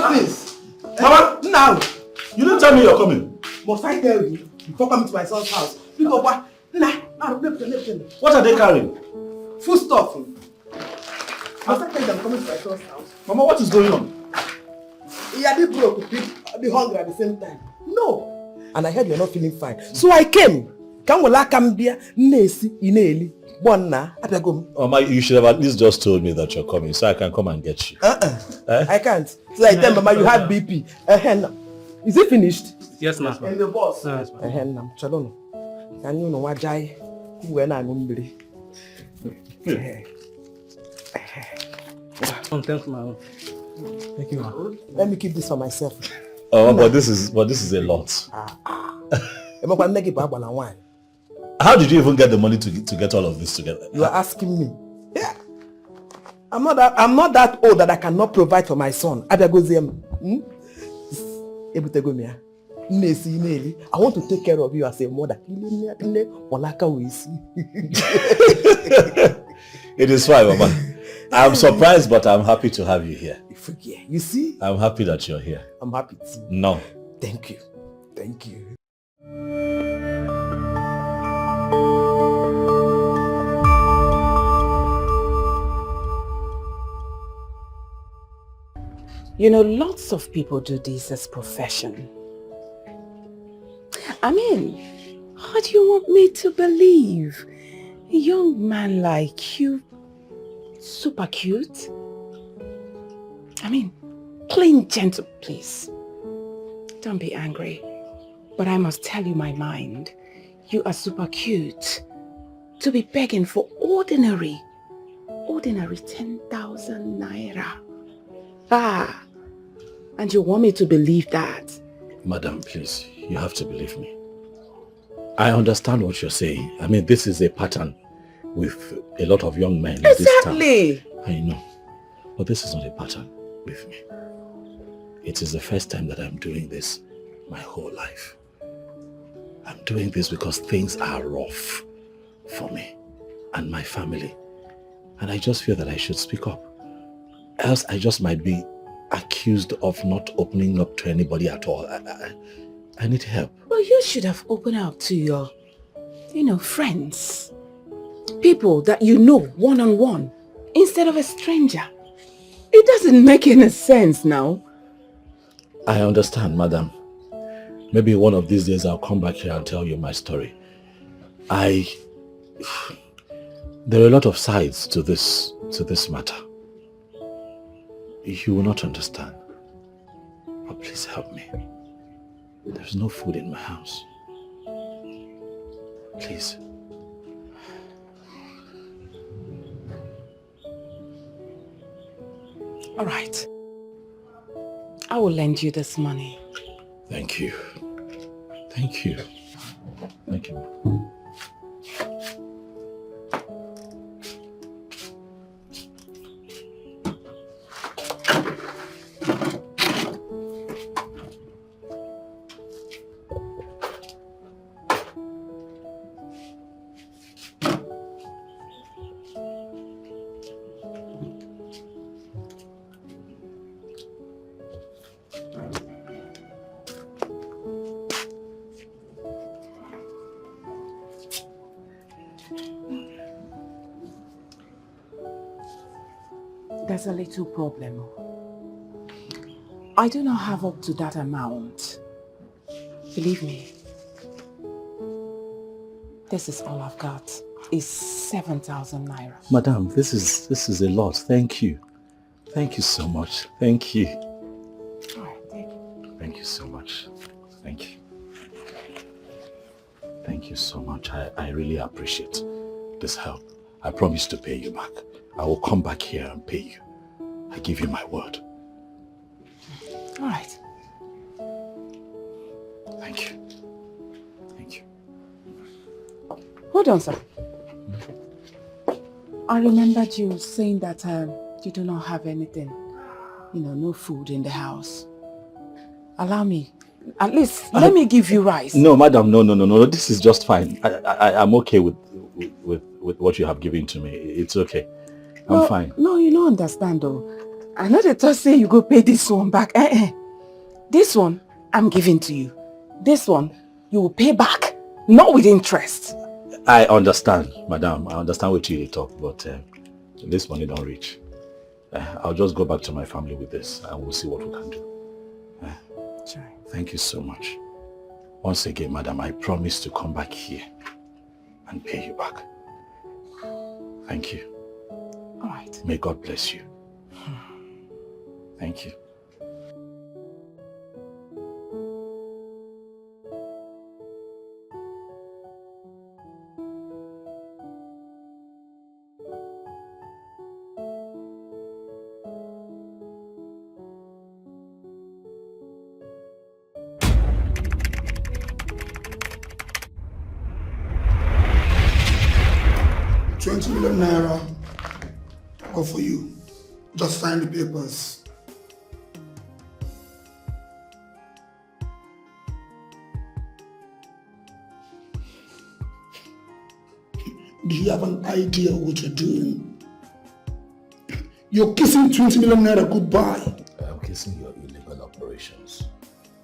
this. Mama! Now! You didn't tell me you're coming. Must I tell you before coming to my son's house? What are they carrying? Food stuff. Must I tell you I'm coming to my son's house? Mama, what is going on? Yeah, they broke, be hungry at the same time. No. And I heard you're not feeling fine. So I came. Come on, Kambia, Nesi, Ineli, Bonna, Atagum. Mama, you should have at least just told me that you're coming so I can come and get you. I can't. So I tell Mama you have BP. Is it finished? Yes, ma'am. And the boss? Yes, ma'am. Chalono. Can you know what Jai? When I'm hungry. Thanks, ma'am. Thank you, ma'am. Let me keep this for myself. Oh, but this is a lot. How did you even get the money to get all of this together? You are asking me. Yeah. I'm not that old that I cannot provide for my son. I want to take care of you as a mother. It is fine, Mama. I'm surprised, but I'm happy to have you here. You see? I'm happy that you're here. I'm happy too. No. Thank you. Thank you. You know, lots of people do this as profession. I mean, how do you want me to believe a young man like you, super cute? I mean, plain gentle, please. Don't be angry, but I must tell you my mind. You are super cute to be begging for ordinary 10,000 naira. And you want me to believe that? Madam, please, you have to believe me. I understand what you're saying. I mean, this is a pattern with a lot of young men. Exactly. This time. I know. But this is not a pattern with me. It is the first time that I'm doing this my whole life. I'm doing this because things are rough for me and my family. And I just feel that I should speak up. Else I just might be accused of not opening up to anybody at all. I need help. Well, you should have opened up to your, friends. People that you know one-on-one instead of a stranger. It doesn't make any sense now. I understand, madam. Maybe one of these days I'll come back here and tell you my story. There are a lot of sides to this matter. You will not understand. But please help me. There's no food in my house. Please. All right. I will lend you this money. Thank you. Thank you. Thank you. There's a little problem. I do not have up to that amount. Believe me. This is all I've got. Is 7,000 naira. Madam, this is a lot. Thank you. Thank you so much. Thank you. All right, take it. Thank you so much. Thank you. Thank you so much. I really appreciate this help. I promise to pay you back. I will come back here and pay you. I give you my word. All right. Thank you. Thank you. Hold on, sir. I remembered you saying that you do not have anything, no food in the house. Allow me. At least, let me give you rice. No, madam, no. This is just fine. I'm okay with what you have given to me. It's okay. I'm fine. No, you don't understand though. I know they thought say you go pay this one back. This one, I'm giving to you. This one, you will pay back, not with interest. I understand, madam. I understand what you talk, but this money don't reach. I'll just go back to my family with this and we'll see what we can do. Sure. Thank you so much. Once again, madam, I promise to come back here and pay you back. Thank you. All right. May God bless you. Thank you. ₦20 million. Go for you. Just sign the papers. Do you have an idea what you're doing? You're kissing 20 million naira goodbye. I'm kissing your illegal operations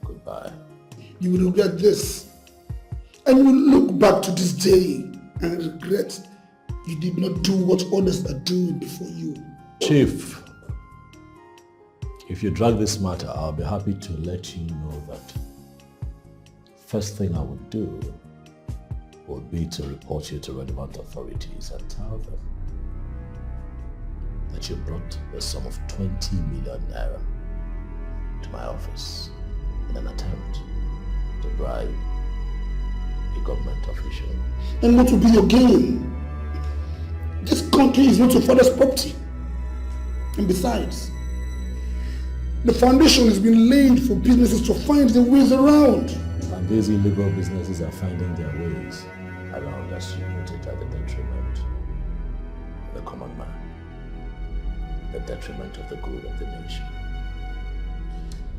goodbye. You will regret this. And you will look back to this day and regret you did not do what others are doing before you. Chief, if you drag this matter, I'll be happy to let you know that first thing I would do would be to report you to relevant authorities and tell them that you brought the sum of 20 million naira to my office in an attempt to bribe a government official. And what will be your gain? This country is not your father's property. And besides, the foundation has been laid for businesses to find their ways around. And these illegal businesses are finding their ways around, as you put it, at the detriment of the common man, the detriment of the good of the nation.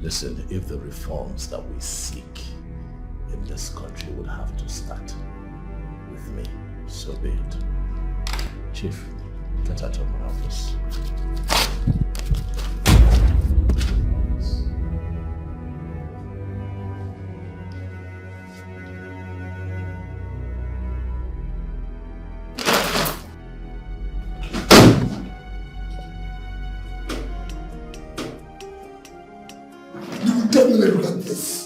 Listen, if the reforms that we seek in this country would have to start with me, so be it. Chief, get out of my office. You will definitely regret this.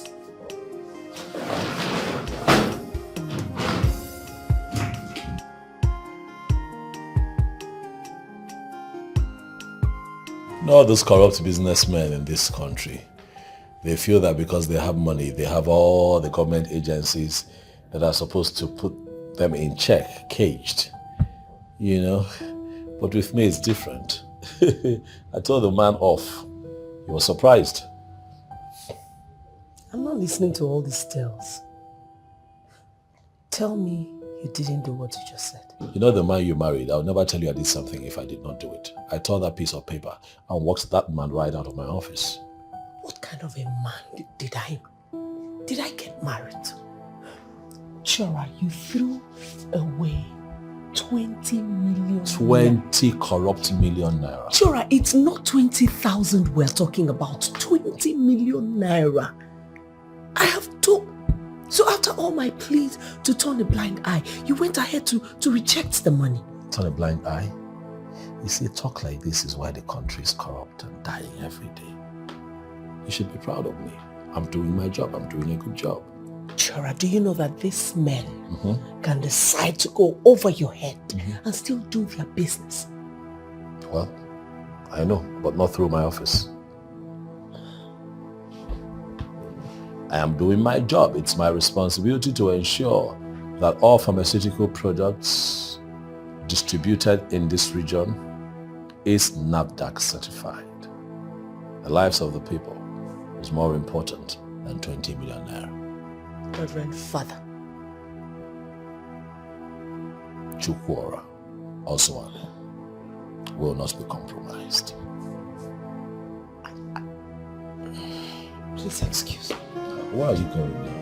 All those corrupt businessmen in this country, they feel that because they have money, they have all the government agencies that are supposed to put them in check, caged, you know. But with me, it's different. I told the man off. He was surprised. I'm not listening to all these tales. Tell me you didn't do what you just said. You know the man you married, I would never tell you I did something if I did not do it. I tore that piece of paper and walked that man right out of my office. What kind of a man did I get married to? Chora, you threw away 20 million. 20 corrupt million naira. Chora, it's not 20,000 we're talking about. 20 million naira. I have told. So after all my pleas to turn a blind eye, you went ahead to reject the money. Turn a blind eye? You see, talk like this is why the country is corrupt and dying every day. You should be proud of me. I'm doing my job. I'm doing a good job. Chora, do you know that these men can decide to go over your head and still do their business? Well, I know, but not through my office. I am doing my job. It's my responsibility to ensure that all pharmaceutical products distributed in this region is NAFDAC certified. The lives of the people is more important than 20 million naira. Reverend Father. Chukwora, also will not be compromised. Please excuse me. Why are you going now?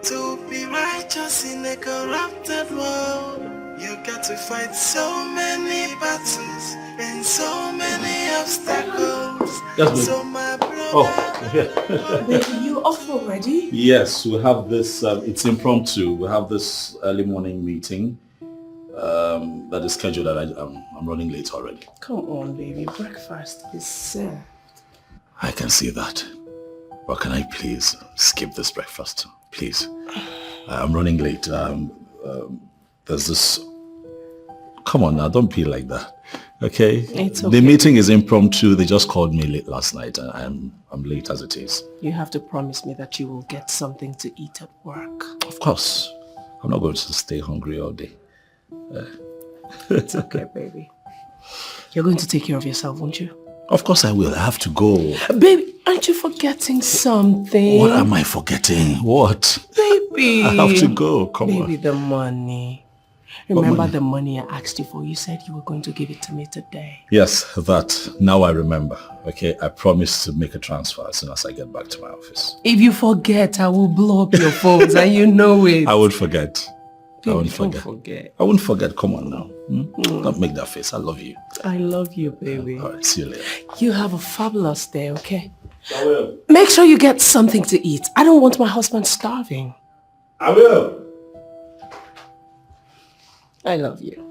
To be righteous in a corrupted world, you got to fight so many battles and so many obstacles. Yes, so my brother... Oh, yeah. Baby, you off already? Yes, we have this, it's impromptu. We have this early morning meeting that is scheduled and I'm running late already. Come on, baby. Breakfast is served. I can see that. But can I please skip this breakfast? Please. I'm running late. There's this... Come on now, don't be like that. Okay? It's okay. The meeting is impromptu. They just called me late last night and I'm late as it is. You have to promise me that you will get something to eat at work. Of course. I'm not going to stay hungry all day. It's okay, baby. You're going to take care of yourself, won't you? Of course I will. I have to go. Baby, aren't you forgetting something? What am I forgetting? What? Baby. I have to go. Come on. Baby, the money. Remember the money I asked you for? You said you were going to give it to me today. Yes, that. Now I remember. Okay, I promised to make a transfer as soon as I get back to my office. If you forget, I will blow up your phones and you know it. I won't forget. Baby, I won't forget. I won't forget. Come on now. Don't make that face. I love you. I love you, baby. All right, see you later. You have a fabulous day, okay? I will. Make sure you get something to eat. I don't want my husband starving. I will. I love you.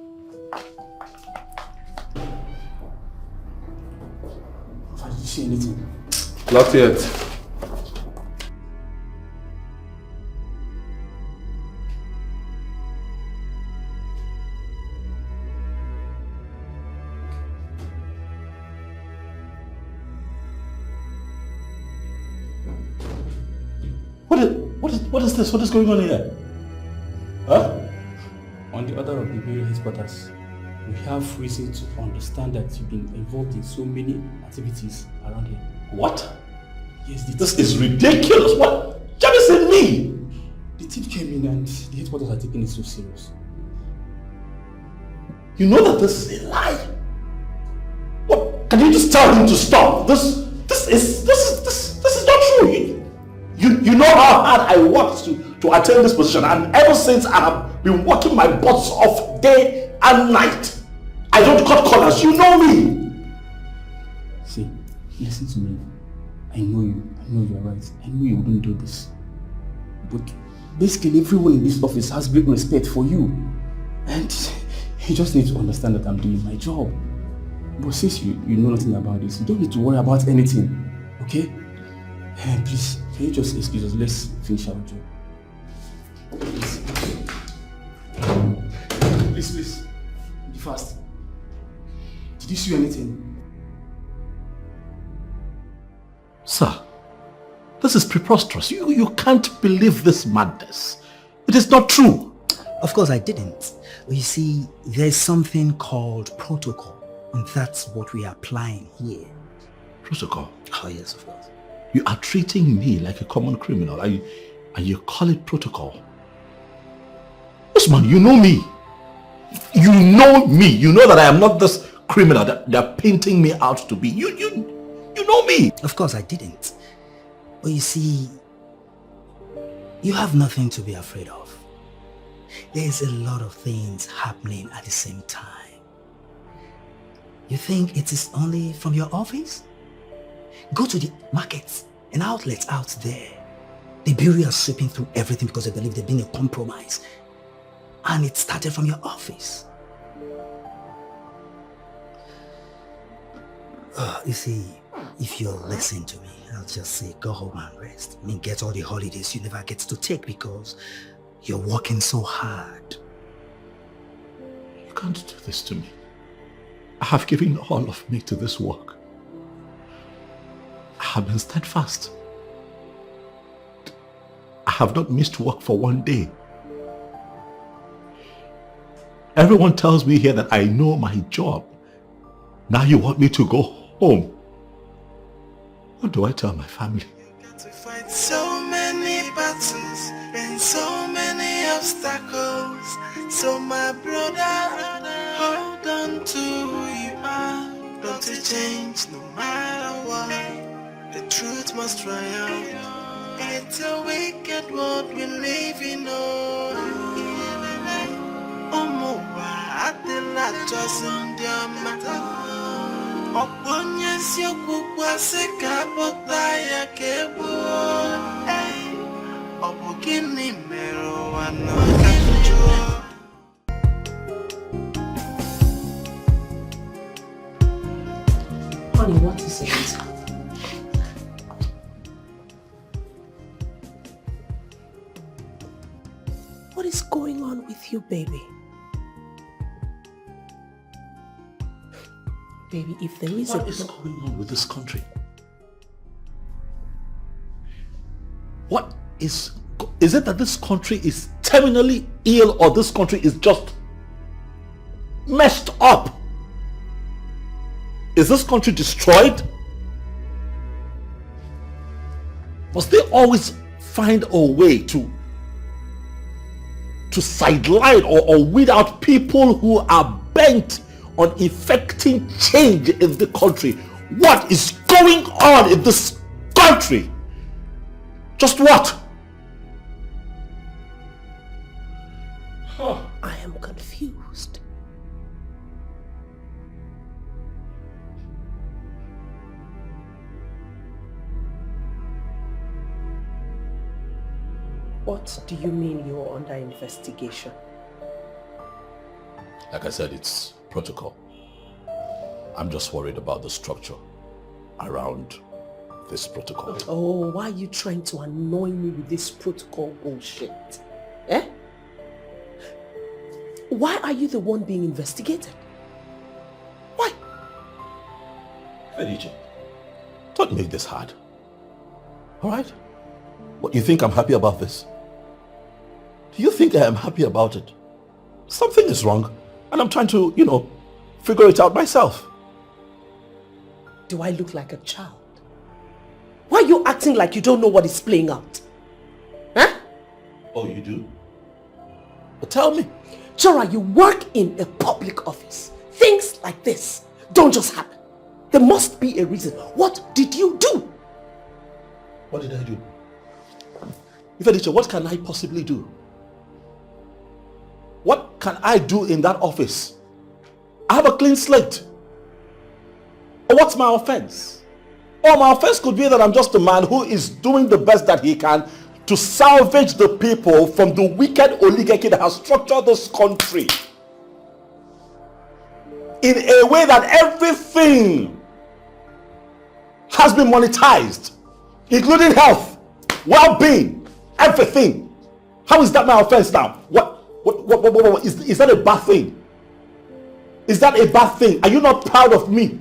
Did you see anything? Not yet. What is this? What is going on here? Huh? On the order of the various headquarters, we have reason to understand that you've been involved in so many activities around here. What? Yes, This is ridiculous. What? Just said me. The thief came in and the headquarters are taking it so serious. You know that this is a lie. What? Can you just tell him to stop? This is not true. You know how hard I worked to attain this position, and ever since I have been working my butts off day and night. I don't cut corners. You know me. See, listen to me. I know you. I know you're right. I know you wouldn't do this. But basically everyone in this office has great respect for you. And you just need to understand that I'm doing my job. But since you know nothing about this, you don't need to worry about anything. Okay? Please, can you just excuse us? Let's finish our job. Please. Be fast. Did you see anything? Sir, this is preposterous. You can't believe this madness. It is not true. Of course I didn't. You see, there's something called protocol, and that's what we are applying here. Protocol? Oh yes, of course. You are treating me like a common criminal and you call it protocol. Usman, you know me. You know me. You know that I am not this criminal that they're painting me out to be. You know me. Of course I didn't. But you see, you have nothing to be afraid of. There's a lot of things happening at the same time. You think it is only from your office? Go to the markets and outlets out there. The bureau are sweeping through everything because they believe there's been a compromise. And it started from your office. You see, if you'll listen to me, I'll just say go home and rest. I mean, get all the holidays you never get to take because you're working so hard. You can't do this to me. I have given all of me to this work. I have been steadfast. I have not missed work for one day. Everyone tells me here that I know my job. Now you want me to go home. What do I tell my family? Got to fight so many battles and so many obstacles. So my brother, hold on to who you are. Don't to change no matter what. The truth must triumph. It's a wicked world we live in. Oh, adịla chọsị ndị ọma ọkpọnye si okwukwu asị ka akpọta ya ka egbuo ọ bụ gịnị mere ụwa nọ ka njọ. Honey, what is it? What is going on with you, baby? Baby, if there is What is going on with this country? What is it that this country is terminally ill, or this country is just messed up? Is this country destroyed? Must they always find a way to sideline or weed out people who are bent on effecting change in the country? What is going on in this country? Just what? I am confused. What do you mean you're under investigation? Like I said, it's protocol. I'm just worried about the structure around this protocol. Oh, why are you trying to annoy me with this protocol bullshit? Eh? Why are you the one being investigated? Why? Felice, don't make this hard. All right? What, you think I'm happy about this? Do you think I am happy about it? Something is wrong, and I'm trying to, figure it out myself. Do I look like a child? Why are you acting like you don't know what is playing out? Huh? Oh, you do? But tell me. Chora, you work in a public office. Things like this don't just happen. There must be a reason. What did you do? What did I do? Ifediche, what can I possibly do? What can I do in that office? I have a clean slate. What's my offense? Oh, my offense could be that I'm just a man who is doing the best that he can to salvage the people from the wicked oligarchy that has structured this country in a way that everything has been monetized, including health, well-being, everything. How is that my offense now? What is that a bad thing? Is that a bad thing? Are you not proud of me?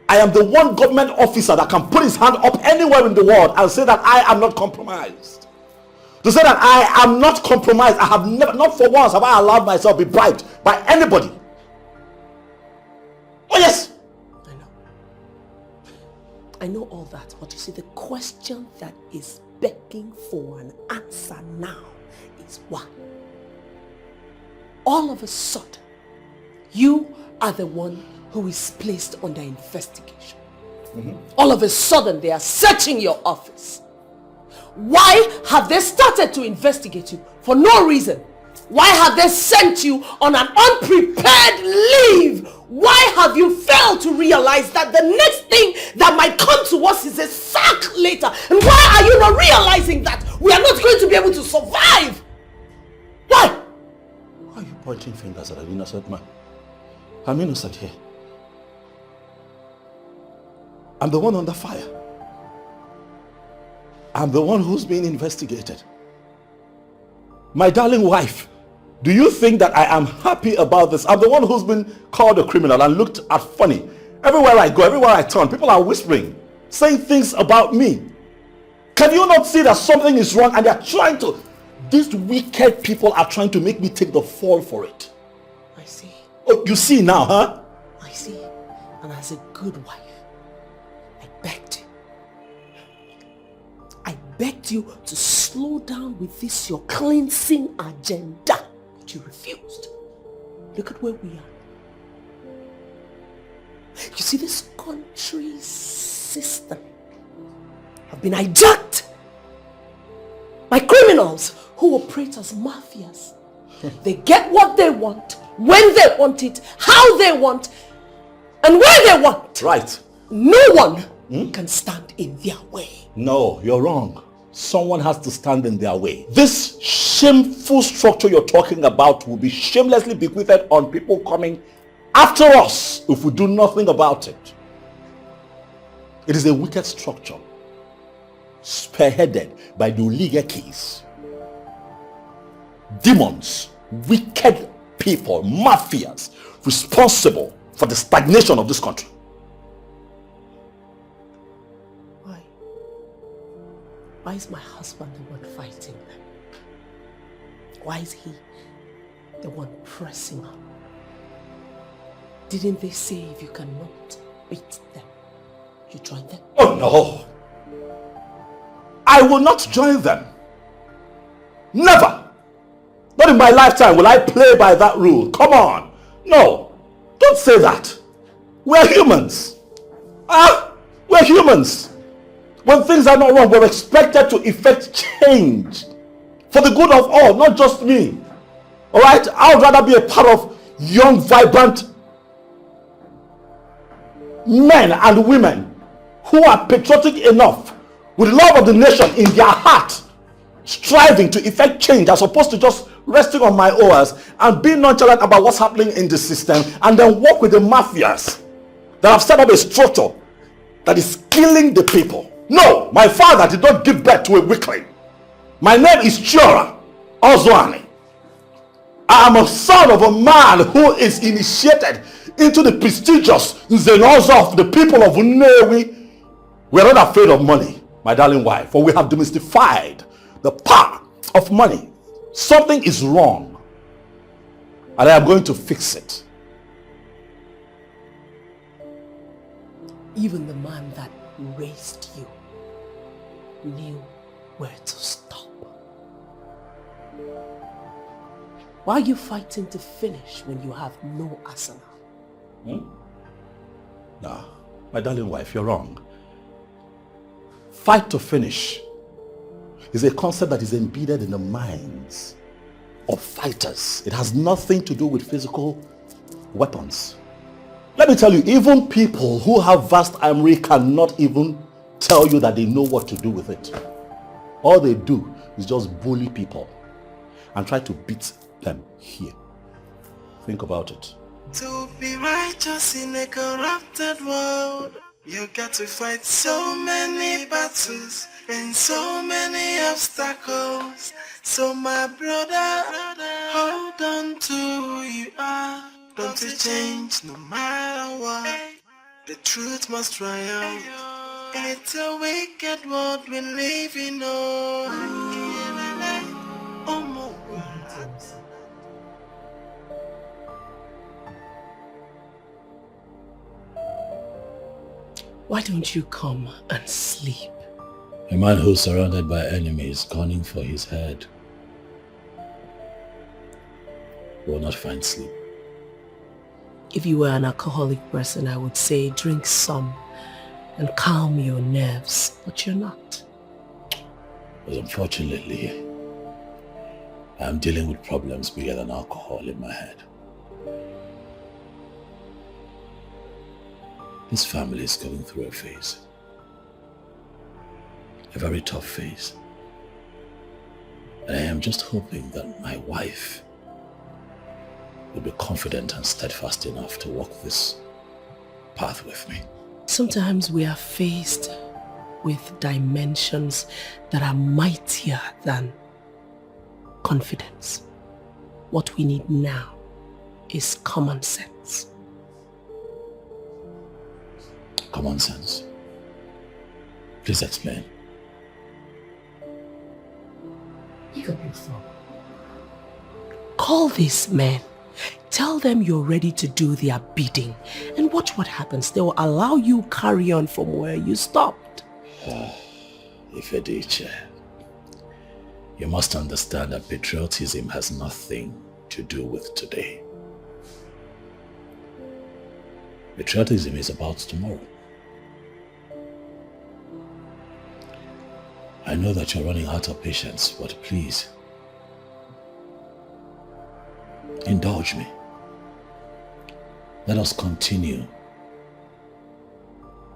I am the one government officer that can put his hand up anywhere in the world and say that I am not compromised. To say that I am not compromised, I have never, not for once have I allowed myself to be bribed by anybody. Oh yes! I know all that, but you see, the question that is begging for an answer now is why? All of a sudden, you are the one who is placed under investigation. All of a sudden, they are searching your office. Why have they started to investigate you? For no reason. Why have they sent you on an unprepared leave? Why have you failed to realize that the next thing that might come to us is a sack later? And why are you not realizing that we are not going to be able to survive? Why? Why are you pointing fingers at an innocent man? I'm innocent here. I'm the one under fire. I'm the one who's being investigated. My darling wife, do you think that I am happy about this? I'm the one who's been called a criminal and looked at funny. Everywhere I go, everywhere I turn, people are whispering, saying things about me. Can you not see that something is wrong and they're trying to... These wicked people are trying to make me take the fall for it. I see. Oh, you see now, huh? I see. And as a good wife, I begged you. I begged you to slow down with this your cleansing agenda, but you refused. Look at where we are. You see, this country's system have been hijacked by criminals who operate as mafias They get what they want, when they want it, how they want, and where they want. Right. No one can stand in their way. No, you're wrong. Someone has to stand in their way. This shameful structure you're talking about will be shamelessly bequeathed on people coming after us if we do nothing about it. It is a wicked structure, spearheaded by the oligarchies, demons, wicked people, mafias, responsible for the stagnation of this country. Why is my husband the one fighting them? Why is he the one pressing on? Didn't they say if you cannot beat them, you join them? Oh no! I will not join them. Never! Not in my lifetime will I play by that rule. Come on! No! Don't say that! We're humans! We're humans! When things are not wrong, we're expected to effect change for the good of all, not just me. Alright? I would rather be a part of young, vibrant men and women who are patriotic enough with love of the nation in their heart, striving to effect change as opposed to just resting on my oars and being nonchalant about what's happening in the system and then work with the mafias that have set up a structure that is killing the people. No, my father did not give birth to a weakling. My name is Chora Ozwani. I am a son of a man who is initiated into the prestigious Zenoza of the people of Nnewi. We are not afraid of money, my darling wife, for we have demystified the power of money. Something is wrong, and I am going to fix it. Even the man that raised you knew where to stop. Why are you fighting to finish when you have no arsenal? No, my darling wife, you're wrong. Fight to finish is a concept that is embedded in the minds of fighters. It has nothing to do with physical weapons. Let me tell you, even people who have vast armory cannot even tell you that they know what to do with it. All they do is just bully people and try to beat them here. Think about it. To be righteous in a corrupted world, you got to fight so many battles and so many obstacles. So my brother, hold on to who you are. Don't you change no matter what. The truth must triumph. It's a wicked world we live in. Why don't you come and sleep? A man who's surrounded by enemies gunning for his head will not find sleep. If you were an alcoholic person, I would say drink some and calm your nerves, but you're not. But unfortunately, I'm dealing with problems bigger than alcohol in my head. This family is going through a phase. A very tough phase. And I am just hoping that my wife will be confident and steadfast enough to walk this path with me. Sometimes we are faced with dimensions that are mightier than confidence. What we need now is common sense. Common sense. Please explain. Pick up your phone. Call these men. Tell them you're ready to do their bidding. And watch what happens. They will allow you carry on from where you stopped. Ifediche, you must understand that patriotism has nothing to do with today. Patriotism is about tomorrow. I know that you're running out of patience, but please, indulge me. Let us continue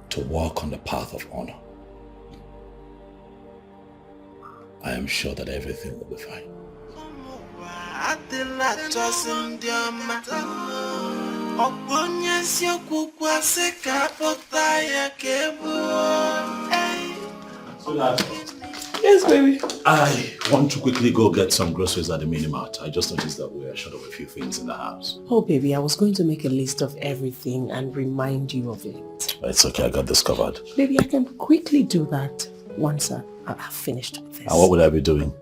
to walk on the path of honor. I am sure that everything will be fine. Yes, baby. I want to quickly go get some groceries at the mini-mart. I just noticed that we are short of a few things in the house. Oh, baby, I was going to make a list of everything and remind you of it. It's okay, I got this covered. Baby, I can quickly do that once I've finished with this. And what would I be doing?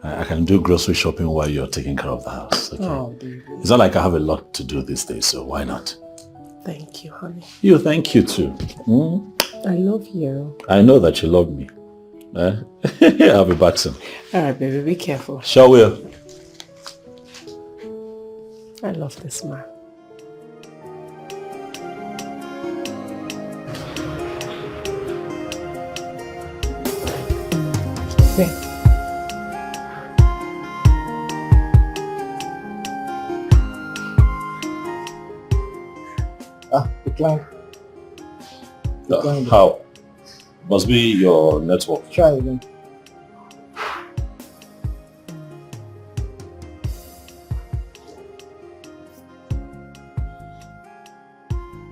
I can do grocery shopping while you're taking care of the house. Okay? Oh, baby. It's not like I have a lot to do these days, so why not? Thank you, honey. You, thank you too. I love you. I know that you love me. I'll be back soon. All right, baby, be careful. Sure will. I love this man. There. Decline. How? Must be your network. Try again.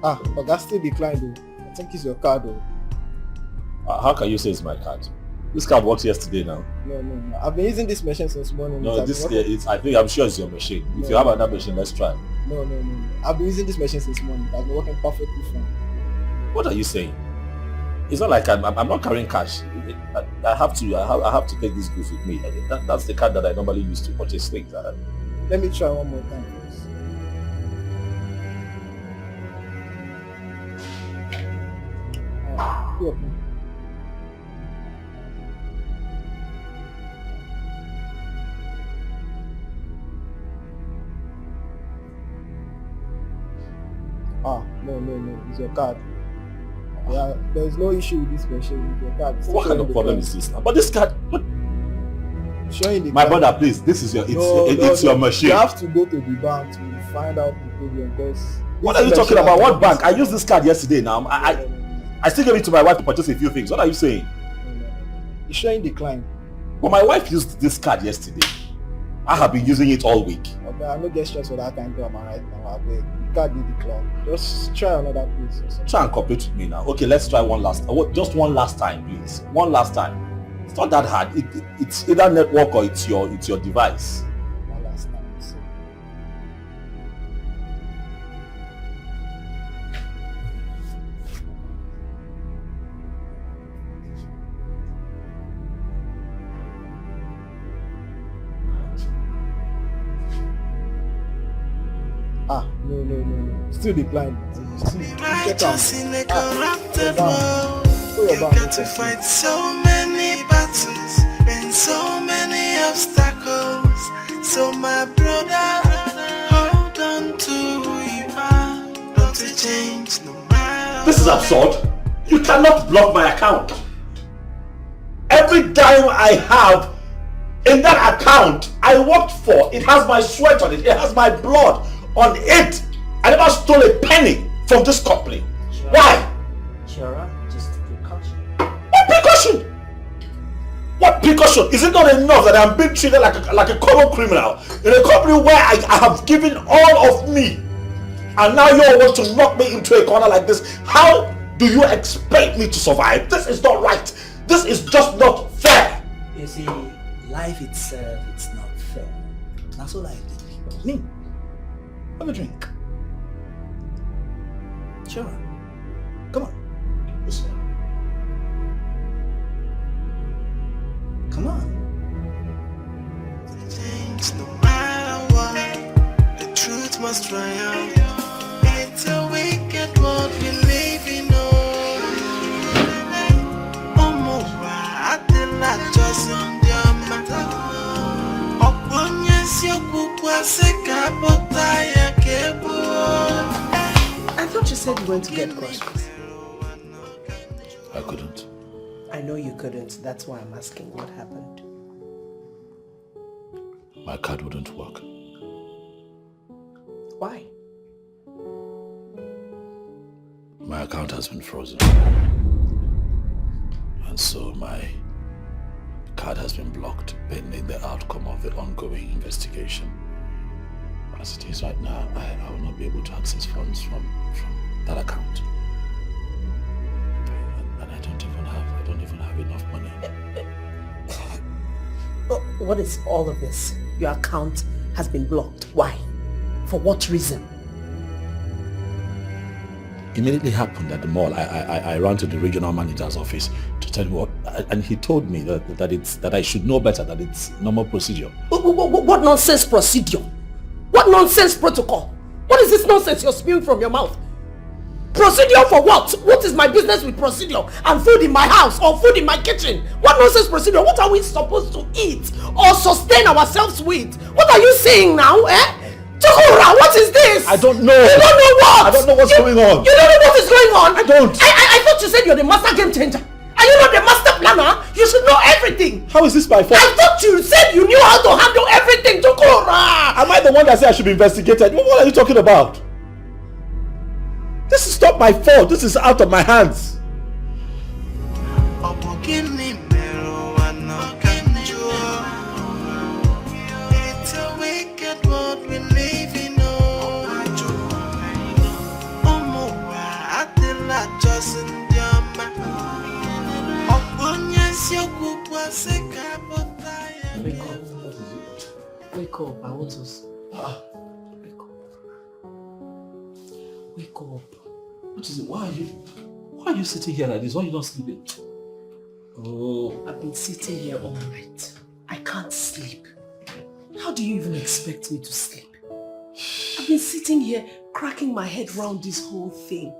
But that still declined though. I think it's your card though. How can you say it's my card? This card worked yesterday now. No. I've been using this machine since morning. No, I'm sure it's your machine. If you have another machine, let's try. No. I've been using this machine since morning. It's been working perfectly fine. What are you saying? It's not like I'm not carrying cash. I have to take this goods with me. That's the card that I normally use to purchase things. Let me try one more time first. Here. No, it's your card. Yeah, there's no issue with this machine. With your card. What kind of problem is this now? But this card, showing the my card. brother, please, this is your your machine. You have to go to the bank to find out the problem because. What are you talking about? What bank? I used this card yesterday now. I still gave it to my wife to purchase a few things. What are you saying? No. It's showing decline. But my wife used this card yesterday. I have been using it all week. Okay, I don't get stressed for that kind of man right now. I beg. You can't do decline. Just try another place. Try and cooperate with me now. Okay, let's try one last. Just one last time, please. One last time. It's not that hard. It's either network or it's your device. One last time. So. No. Still decline. Righteous in a corrupted world. You got to fight so many battles and so many obstacles. So my brother, hold on to who you are. Don't change no matter. This is absurd. You cannot block my account. Every dime I have in that account I worked for, it has my sweat on it. It has my blood on it. I never stole a penny from this company. Sure. Why? Sure, just precaution. What precaution? What precaution? Is it not enough that I'm being treated like a common criminal in a company where I have given all of me, and now you all want to knock me into a corner like this? How do you expect me to survive? This is not right. This is just not fair. You see, life itself, it's not fair. That's all I do. Me, have a drink. Sure. Come on. Listen. Come on. Change no matter what. The truth must triumph. It's a wicked world we live in. I thought you said you went to get groceries. I couldn't. I know you couldn't. That's why I'm asking what happened. My card wouldn't work. Why? My account has been frozen. And so my card has been blocked pending the outcome of the ongoing investigation. As it is right now, I will not be able to access funds from that account. And I don't even have enough money. What is all of this? Your account has been blocked. Why? For what reason? Immediately happened at the mall. I ran to the regional manager's office to tell him what, and he told me that I should know better, that it's normal procedure. What nonsense procedure? What nonsense protocol? What is this nonsense you're spewing from your mouth? Procedure for what? What is my business with procedure? And food in my house or food in my kitchen? What nonsense procedure? What are we supposed to eat or sustain ourselves with? What are you saying now, eh? Chokora, what is this? I don't know. You don't know what? I don't know what's going on. You don't know what is going on? I don't. I thought you said you're the master game changer. Are you not the master planner? You should know everything. How is this my fault? I thought you said you knew how to handle everything, Chokora. Am I the one that said I should be investigated? What are you talking about? This is not my fault. This is out of my hands. It's a wicked world we live in. Wake up, I want us. Wake up. Wake up. What is it? Why are you sitting here like this? Why are you not sleeping? Oh. I've been sitting here all night. I can't sleep. How do you even expect me to sleep? I've been sitting here cracking my head around this whole thing.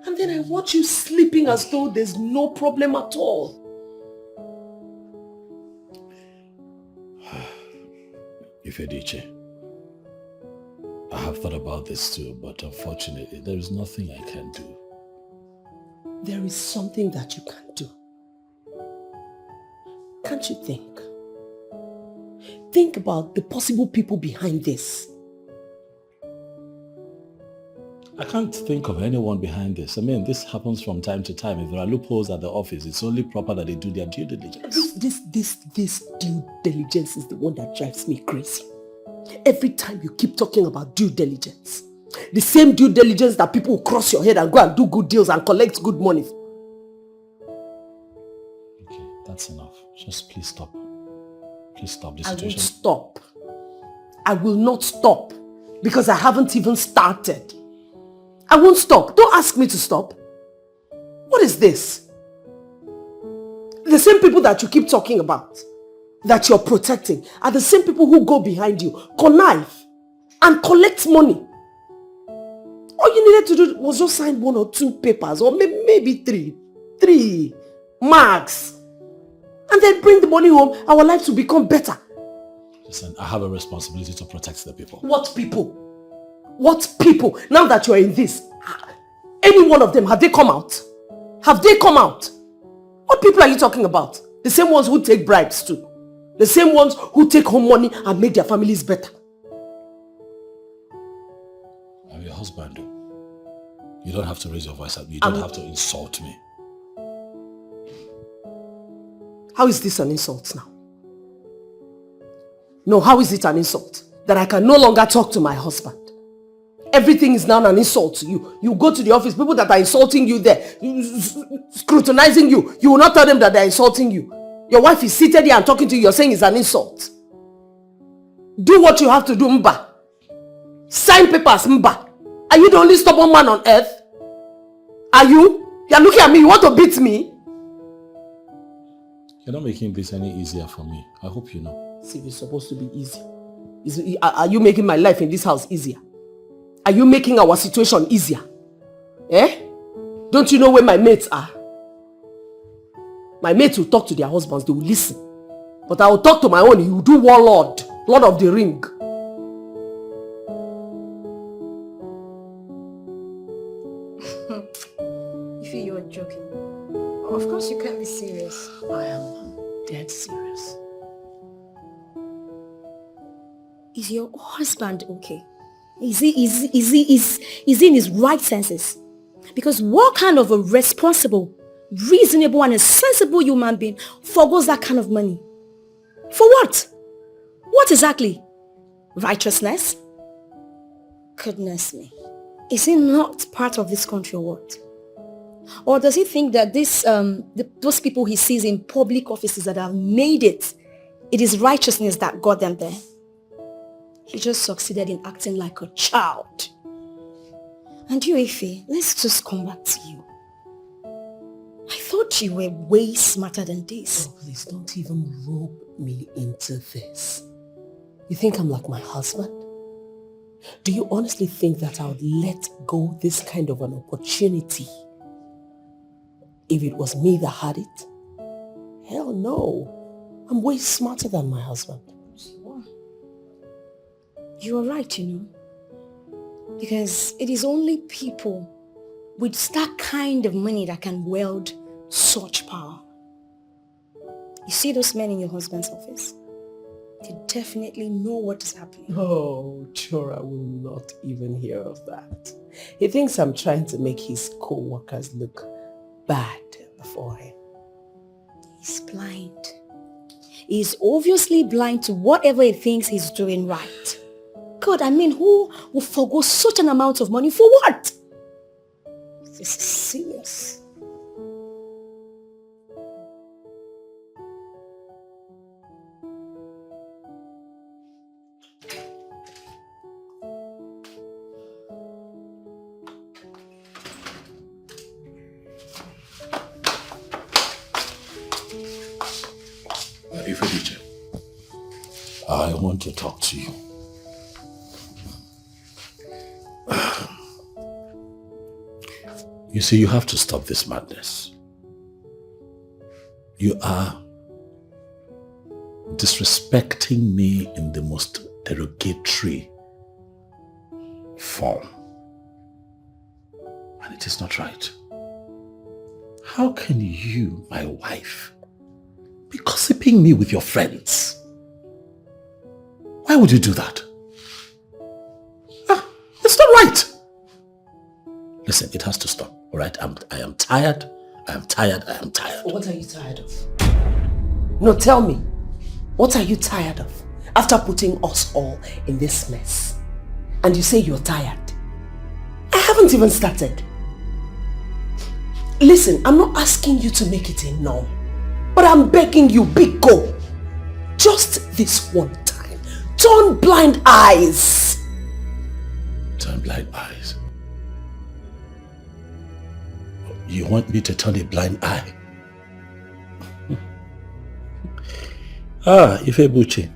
And then I watch you sleeping as though there's no problem at all. Dikeh, I have thought about this too, but unfortunately, there is nothing I can do. There is something that you can do. Can't you think? Think about the possible people behind this. I can't think of anyone behind this. I mean, this happens from time to time. If there are loopholes at the office, it's only proper that they do their due diligence. This due diligence is the one that drives me crazy. Every time you keep talking about due diligence, the same due diligence that people will cross your head and go and do good deals and collect good money. Okay, that's enough. Just please stop. Please stop this I situation. won't stop. I will not stop because I haven't even started. I won't stop. Don't ask me to stop. What is this? The same people that you keep talking about, that you're protecting, are the same people who go behind you, connive, and collect money. All you needed to do was just sign 1 or 2 papers, or maybe 3 max, and then bring the money home. Our lives will become better. Listen, I have a responsibility to protect the people. What people? What people? Now that you're in this, any one of them, have they come out? Have they come out? What people are you talking about? The same ones who take bribes too. The same ones who take home money and make their families better. I'm your husband. You don't have to raise your voice at me. You don't have to insult me. How is this an insult now? No, how is it an insult? That I can no longer talk to my husband. Everything is now an insult to you. You go to the office, people that are insulting you there, scrutinizing you, you will not tell them that they're insulting you. Your wife is seated here and talking to you, you're saying it's an insult. Do what you have to do, Mba. Sign papers, Mba. Are you the only stubborn man on earth? Are you? You're looking at me, you want to beat me? You're not making this any easier for me. I hope you know. See, it's supposed to be easy. Are you making my life in this house easier? Are you making our situation easier? Eh? Don't you know where my mates are? My mates will talk to their husbands, they will listen. But I will talk to my own, he will do warlord, Lord of the Ring. You feel you're joking. Of course you can't be serious. I am dead serious. Is your husband okay? Is he in his right senses? Because what kind of a responsible, reasonable and a sensible human being forgoes that kind of money? For what? What exactly? Righteousness? Goodness me. Is he not part of this country or what? Or does he think that those people he sees in public offices that have made it is righteousness that got them there? He just succeeded in acting like a child. And you, Ife, let's just come back to you. I thought you were way smarter than this. Oh, please don't even rope me into this. You think I'm like my husband? Do you honestly think that I would let go this kind of an opportunity if it was me that had it? Hell no. I'm way smarter than my husband. You are right, you know. Because it is only people with that kind of money that can wield such power. You see those men in your husband's office? They definitely know what is happening. Oh, Chora will not even hear of that. He thinks I'm trying to make his co-workers look bad before him. He's blind. He's obviously blind to whatever he thinks he's doing right. God, I mean, who will forgo such an amount of money for what? This is serious. Ifediche, I want to talk to you. You see, you have to stop this madness. You are disrespecting me in the most derogatory form. And it is not right. How can you, my wife, be gossiping me with your friends? Why would you do that? It's not right. Listen, it has to stop, all right? I am tired. What are you tired of? No, tell me. What are you tired of? After putting us all in this mess. And you say you're tired. I haven't even started. Listen, I'm not asking you to make it a norm. But I'm begging you, big go. Just this one time. Turn blind eyes. Turn blind eyes? You want me to turn a blind eye? Ifebuchi.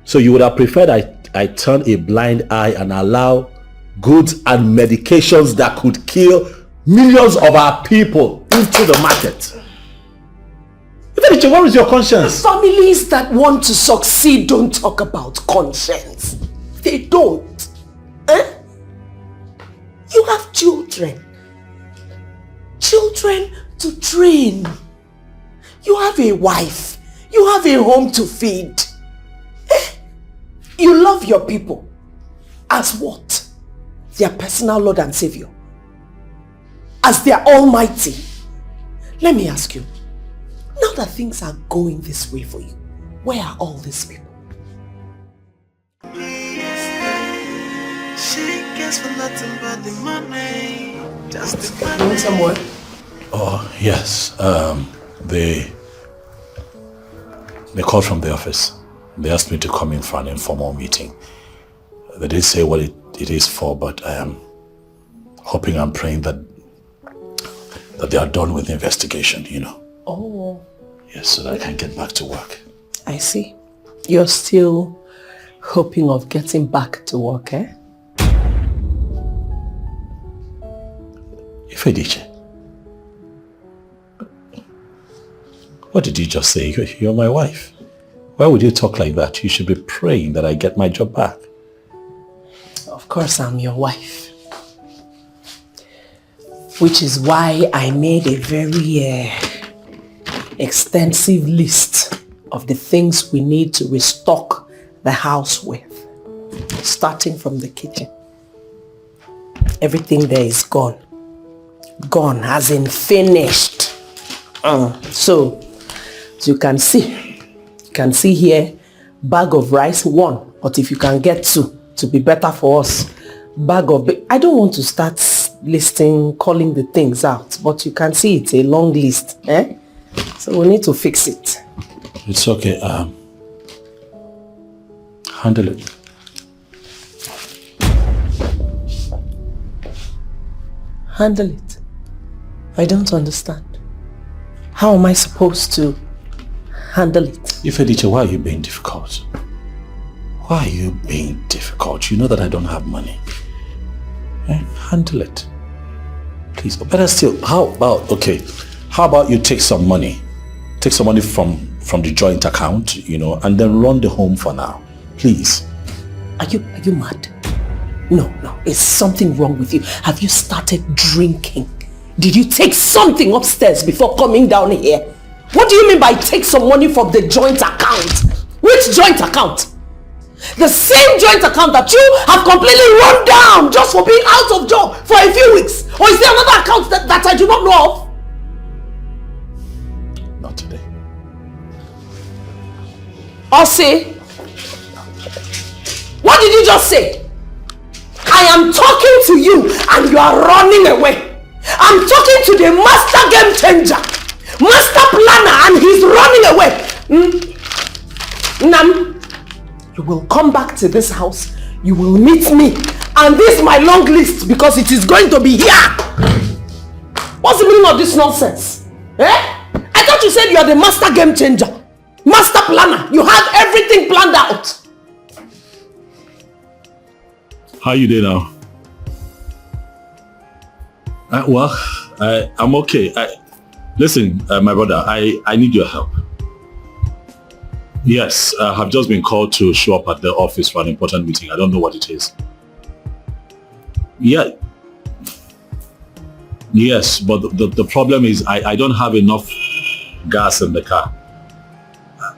So you would have preferred I turn a blind eye and allow goods and medications that could kill millions of our people into the market? Ifebuchi, what is your conscience? Families that want to succeed don't talk about conscience. They don't. You have children. Children to train. You have a wife. You have a home to feed. You love your people. As what? Their personal Lord and Savior. As their Almighty. Let me ask you. Now that things are going this way for you, where are all these people? She gets for nothing but the money. Just the money. You want some more? Oh, yes. They called from the office. They asked me to come in for an informal meeting. They didn't say what it is for, but I am hoping and praying that they are done with the investigation, you know. Oh. Yes, so that I can get back to work. I see. You're still hoping of getting back to work, eh? Ifediche, what did you just say? You're my wife. Why would you talk like that? You should be praying that I get my job back. Of course I'm your wife. Which is why I made a very extensive list of the things we need to restock the house with. Starting from the kitchen. Everything there is gone. Gone, as in finished. So, as you can see here, bag of rice, 1. But if you can get 2, to be better for us. Bag of... I don't want to start listing, calling the things out. But you can see it's a long list. So we need to fix it. It's okay. Handle it. Handle it? I don't understand. How am I supposed to handle it? Ifediche, why are you being difficult? Why are you being difficult? You know that I don't have money. Handle it. Please. Or better still, how about you take some money? Take some money from the joint account, and then run the home for now. Please. Are you mad? No. Is something wrong with you? Have you started drinking? Did you take something upstairs before coming down here? What do you mean by take some money from the joint account? Which joint account? The same joint account that you have completely run down just for being out of job for a few weeks. Or is there another account that I do not know of? Not today. Ose, what did you just say? I am talking to you and you are running away. I'm talking to the master game changer, master planner, and he's running away. Nam, you will come back to this house, you will meet me, and this is my long list because it is going to be here. What's the meaning of this nonsense? I thought you said you are the master game changer, master planner. You have everything planned out. How you doing now? I'm okay. Listen, my brother, I need your help. Yes, I have just been called to show up at the office for an important meeting. I don't know what it is. Yeah. Yes, but the problem is I don't have enough gas in the car.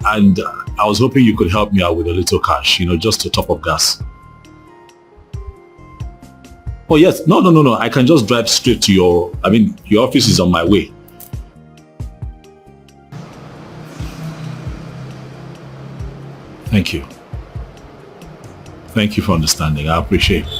And I was hoping you could help me out with a little cash, just to top up gas. Oh yes, no. I can just drive straight to your office is on my way. Thank you. Thank you for understanding. I appreciate it.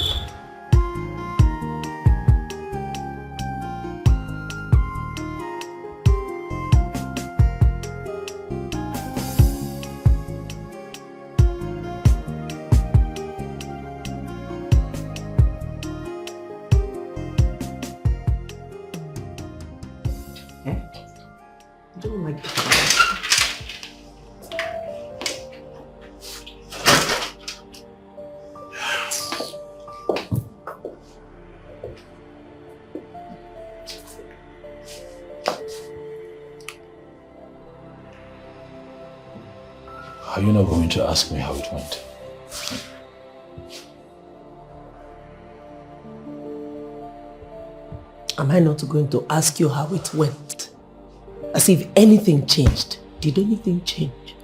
Are you not going to ask me how it went? Am I not going to ask you how it went? As if anything changed. Did anything change?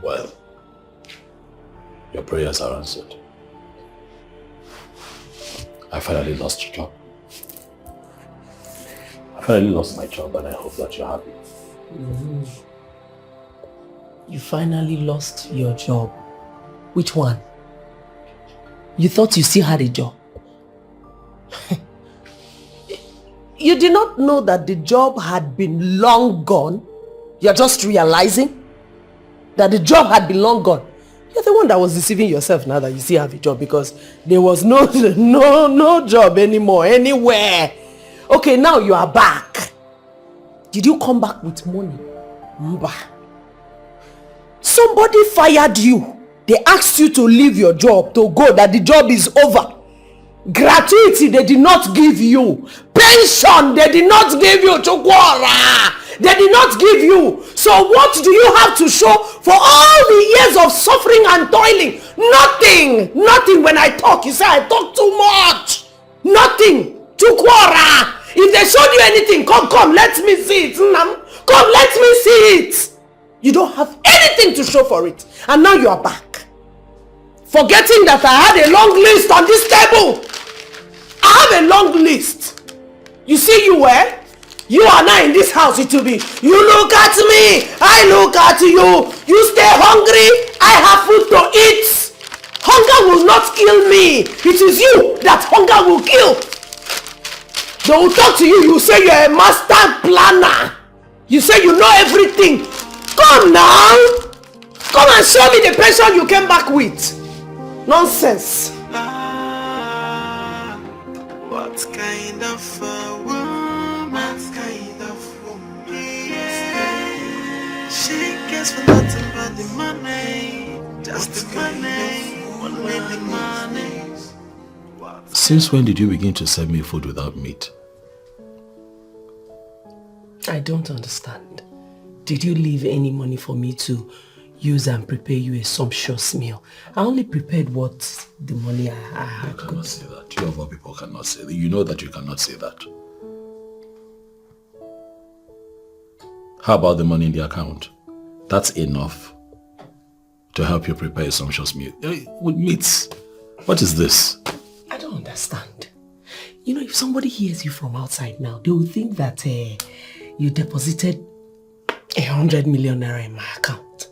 Well, your prayers are answered. I finally lost your job. I finally lost my job and I hope that you're happy. Mm-hmm. You finally lost your job. Which one? You thought you still had a job. You did not know that the job had been long gone. You're just realizing that the job had been long gone. You're the one that was deceiving yourself now that you still have a job, because there was no job anymore anywhere. Okay, now you are back. Did you come back with money? Mba. Somebody fired you. They asked you to leave your job, to go, that the job is over. Gratuity they did not give you. Pension they did not give you. Chukwara they did not give you. So what do you have to show for all the years of suffering and toiling? Nothing. When I talk, you say I talk too much. Nothing. Chukwara. If they showed you anything, come, let me see it. Come, let me see it. You don't have anything to show for it. And now you are back. Forgetting that I had a long list on this table. I have a long list. You see you where? You are now in this house, it will be. You look at me, I look at you. You stay hungry, I have food to eat. Hunger will not kill me. It is you that hunger will kill. They will talk to you, you say you're a master planner. You say you know everything. Come now. Come and show me the pension you came back with. Nonsense. What kind of a woman? What kind of woman? She cares for nothing but the money. Just the money. Only the money. Since when did you begin to serve me food without meat? I don't understand. Did you leave any money for me to use and prepare you a sumptuous meal? I only prepared what the money I had. You cannot say that. You of all people cannot say that. You know that you cannot say that. How about the money in the account? That's enough to help you prepare a sumptuous meal. With meats. What is this? I don't understand. You know, if somebody hears you from outside now, they will think that you deposited 100 million naira in my account.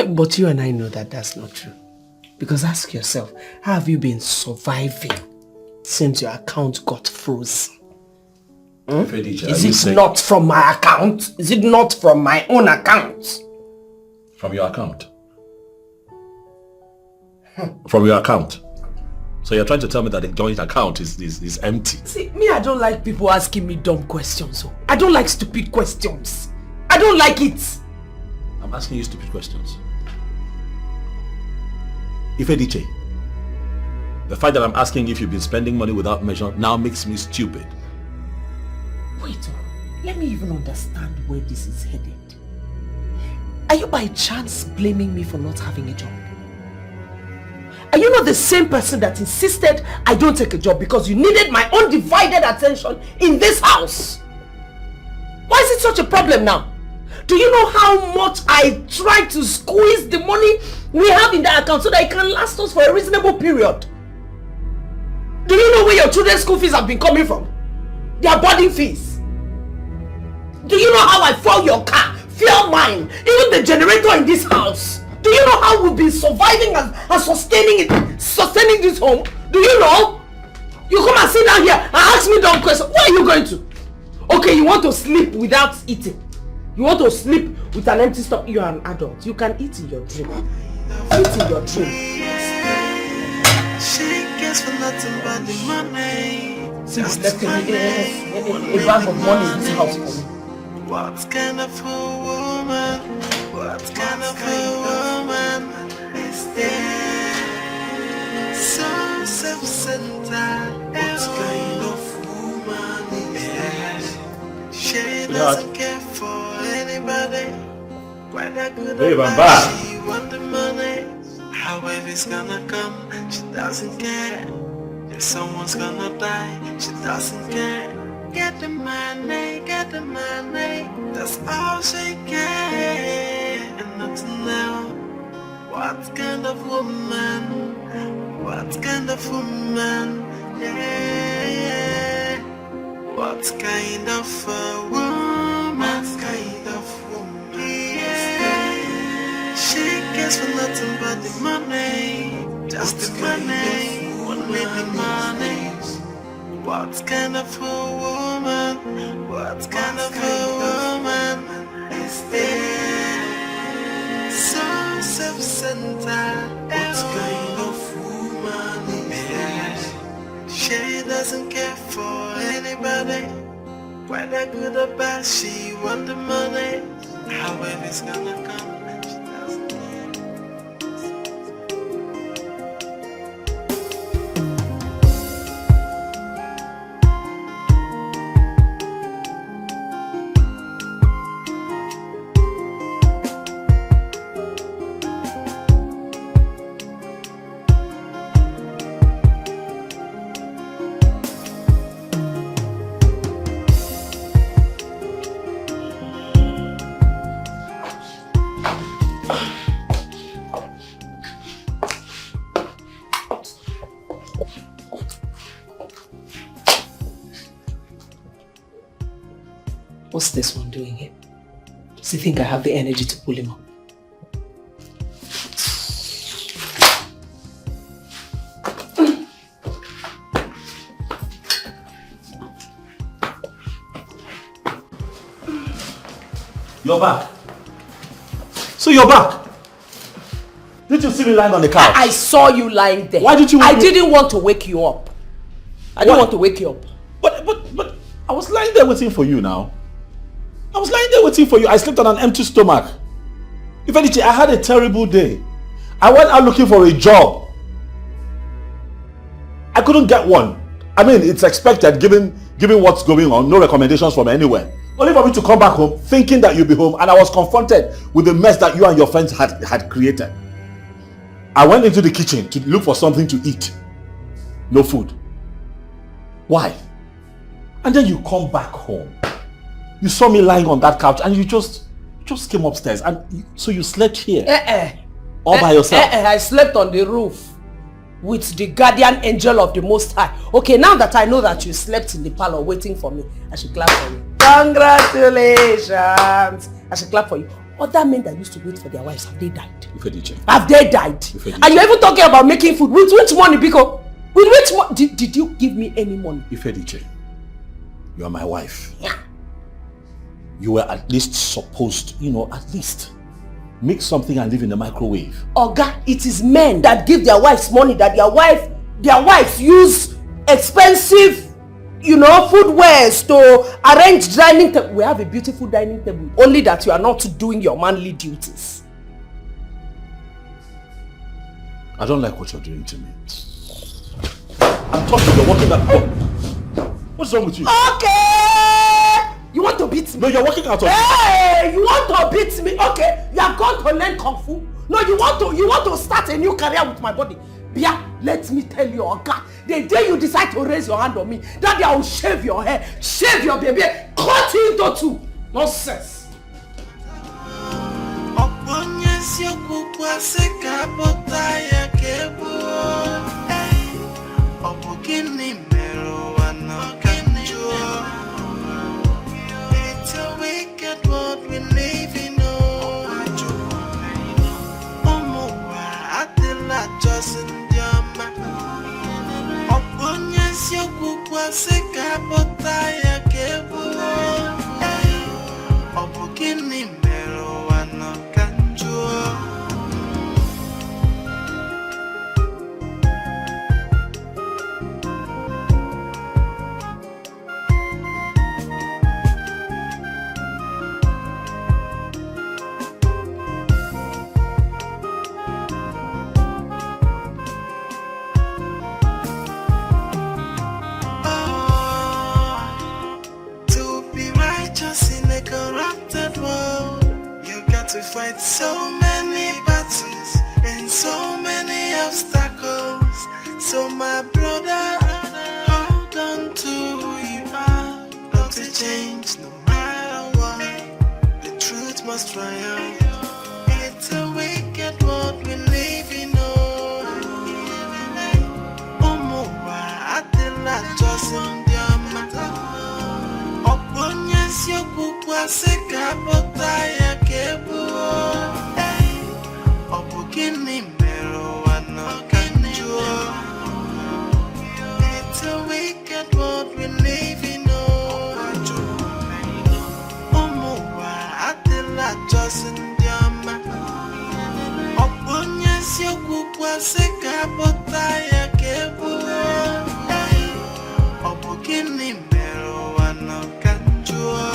But you and I know that that's not true. Because ask yourself, how have you been surviving since your account got frozen? Is it not from my account? Is it not from my own account? From your account? From your account? So you're trying to tell me that the joint account is empty? See, me, I don't like people asking me dumb questions. So I don't like stupid questions. I don't like it. I'm asking you stupid questions. Dikeh, the fact that I'm asking if you've been spending money without measure now makes me stupid. Wait, let me even understand where this is headed. Are you by chance blaming me for not having a job? Are you not the same person that insisted I don't take a job because you needed my undivided attention in this house? Why is it such a problem now? Do you know how much I try to squeeze the money we have in that account so that it can last us for a reasonable period? Do you know where your children's school fees have been coming from? Their boarding fees. Do you know how I fuel your car, fuel mine, even the generator in this house? Do you know how we've been surviving and sustaining this home? Do you know? You come and sit down here and ask me dumb questions. Where are you going to? Okay, you want to sleep without eating. You want to sleep with an empty stomach. You are an adult. You can eat in your dream. Eat in your dream. She cares for nothing but the money. Since left a bag of money in this house for me. What kind of a woman? What kind of a woman is there? So self-centered. What kind of woman is there? She doesn't care for anybody. Whether good or bad, she want the money. However it's gonna come, she doesn't care. If someone's gonna die, she doesn't care. Get the money, that's all she cares. And nothing else. What kind of woman? What kind of woman? Yeah. What kind of a woman? What kind of woman? Yeah. She cares for nothing but the money. Just the money, only the money. What kind of a woman? What kind of a woman is there? So self-centered. What kind of woman is there? She doesn't care for anybody. Whether good or bad, she want the money. However it's gonna come, she doesn't care. What's this one doing here? Does he think I have the energy to pull him up? You're back. So you're back. Did you see me lying on the couch? I saw you lying there. Why did you wake me? I didn't want to wake you up. I didn't want to wake you up. But I was lying there waiting for you now. I was lying there waiting for you. I slept on an empty stomach. If anything, I had a terrible day. I went out looking for a job. I couldn't get one. I mean, it's expected given what's going on. No recommendations from anywhere. Only for me to come back home thinking that you'll be home, and I was confronted with the mess that you and your friends had created. I went into the kitchen to look for something to eat. No food. Why? And then you come back home. You saw me lying on that couch and you just came upstairs, and so you slept here. All by yourself. I slept on the roof with the guardian angel of the Most High. Okay, now that I know that you slept in the parlor waiting for me, I should clap for you. Congratulations! I should clap for you. Other men that used to wait for their wives, have they died? Have they died? Are you even talking about making food? With which money, Biko? With which money? Did you give me any money? Ifediche, you are my wife. Yeah. You were at least supposed, at least make something and leave in the microwave. Oga, it is men that give their wives money that their wives use expensive, foodwares to arrange dining table. We have a beautiful dining table, only that you are not doing your manly duties. I don't like what you're doing to me. I'm talking, you're walking that. What's wrong with you? Okay! You want to beat me? No, you're walking out of. Hey! You want to beat me? Okay, you have gone to learn Kung Fu. No, you want to start a new career with my body. Bia, let me tell you, Oga, the day you decide to raise your hand on me, that day I will shave your hair, shave your baby, cut you into two. Nonsense. It's a wicked world we live in. Just in your mind. Oponias yo kukwa seka botaya kebu. Obukini mero wano kanjua. To fight so many battles and so many obstacles. So my brother, hold on to who you are. Not to change no matter what. The truth must triumph. It's a wicked world we live in. Just in your matter. Oponias yo kukwa seka botaya kebu. Obukini mero wano kanjua. It's a wicked world we live in. Atila just in your matter. Oponias yo kukwa seka botaya kebu. Obukini mero wano kanjua.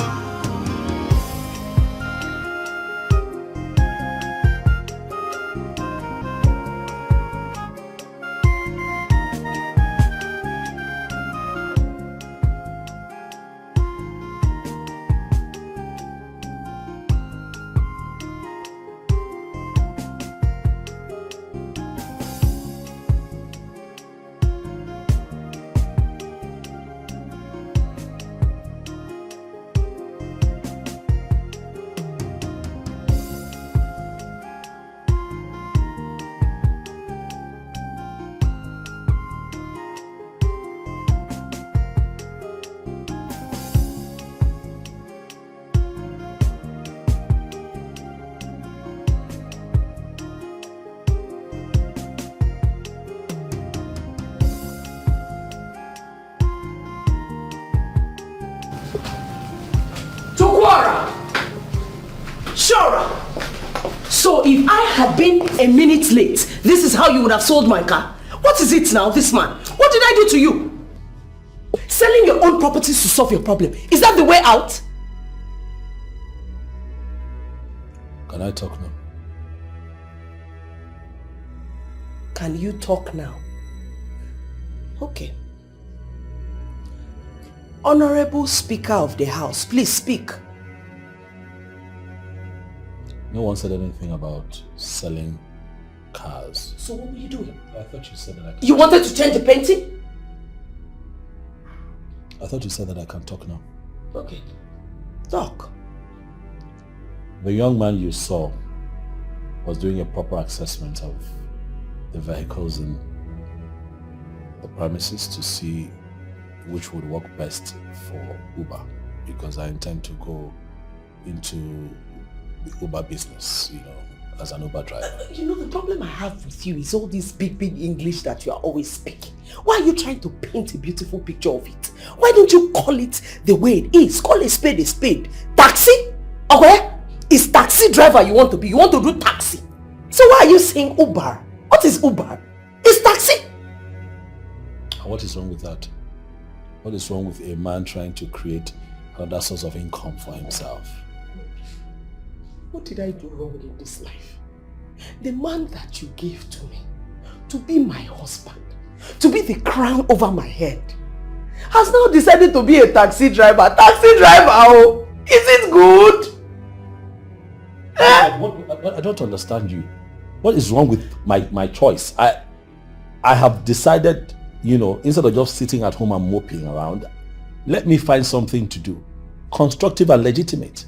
So if I had been a minute late, this is how you would have sold my car. What is it now, this man? What did I do to you? Selling your own properties to solve your problem. Is that the way out? Can I talk now? Can you talk now? Okay. Honorable Speaker of the House, please speak. No one said anything about selling cars. So what were you doing? I thought you said that I can... You wanted to change the painting? I thought you said that I can talk now. Okay. Talk. The young man you saw was doing a proper assessment of the vehicles in the premises to see which would work best for Uber, because I intend to go into the Uber business, as an Uber driver. The problem I have with you is all this big English that you are always speaking. Why are you trying to paint a beautiful picture of it? Why don't you call it the way it is? Call a spade a spade. Taxi? Okay? It's taxi driver you want to be. You want to do taxi. So why are you saying Uber? What is Uber? It's taxi. What is wrong with that? What is wrong with a man trying to create another source of income for himself? What did I do wrong in this life? The man that you gave to me, to be my husband, to be the crown over my head, has now decided to be a taxi driver. Taxi driver, oh! Is it good? I don't understand you. What is wrong with my choice? I have decided, instead of just sitting at home and moping around, let me find something to do. Constructive and legitimate.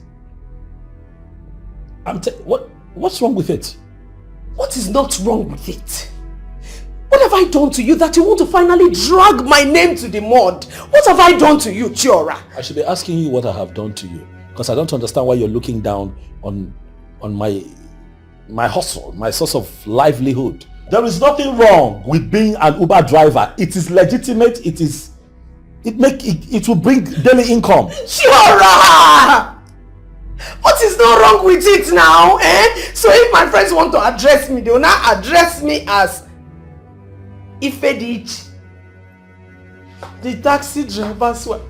What's wrong with it? What is not wrong with it? What have I done to you that you want to finally drag my name to the mud? What have I done to you, Chiora? I should be asking you what I have done to you, because I don't understand why you're looking down on my hustle, my source of livelihood. There is nothing wrong with being an Uber driver. It is legitimate. It will bring daily income. Chiora! What is not wrong with it now, eh? So if my friends want to address me, they will now address me as Ifedich. The taxi drivers were...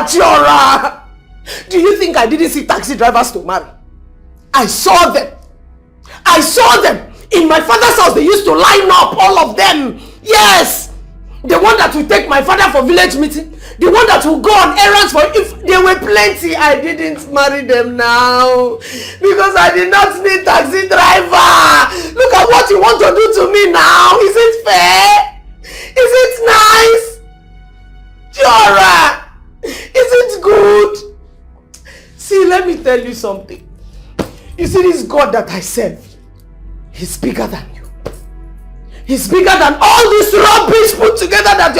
Chiora! Do you think I didn't see taxi drivers to marry? I saw them. In my father's house, they used to line up, all of them. Yes! The one that will take my father for village meeting. The one that will go on errands for... If there were plenty, I didn't marry them now. Because I did not need taxi driver. Look at what you want to do to me now. Is it fair? Is it nice? Chiora, is it good? See, let me tell you something. You see, this God that I serve, He's bigger than you. He's bigger than all this rubbish put together that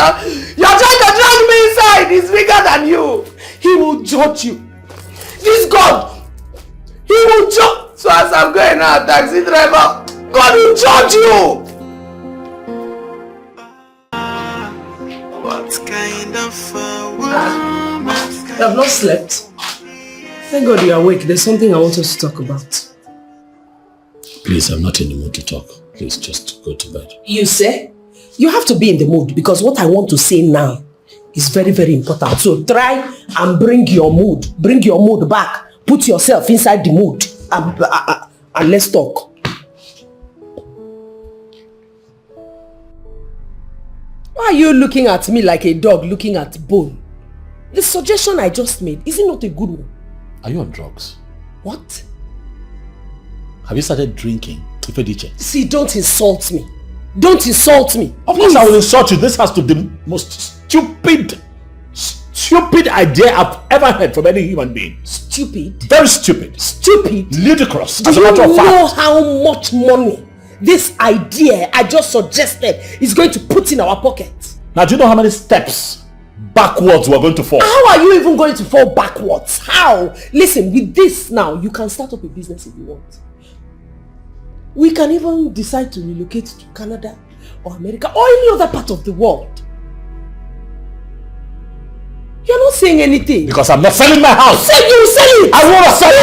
you're trying to drag me inside. He's bigger than you. He will judge you. This God, He will judge. So as I'm going out, taxi driver, God will judge you. What kind of woman? You have not slept. Thank God you're awake. There's something I want us to talk about. Please, I'm not in the mood to talk. Please, just go to bed. You say? You have to be in the mood, because what I want to say now is very, very important. So try and bring your mood back. Put yourself inside the mood and let's talk. Why are you looking at me like a dog looking at bone? The suggestion I just made, is it not a good one? Are you on drugs? What? Have you started drinking? See, don't insult me. Don't insult me. Of course I will insult you. This has to be the most stupid idea I've ever heard from any human being. Stupid? Very stupid. Stupid? Ludicrous. Do you know how much money this idea I just suggested is going to put in our pockets? Now, do you know how many steps backwards we're going to fall? How are you even going to fall backwards? How? Listen, with this now, you can start up a business if you want. We can even decide to relocate to Canada or America or any other part of the world. You're not saying anything. Because I'm not selling my house. Say you sell it. I want to sell it.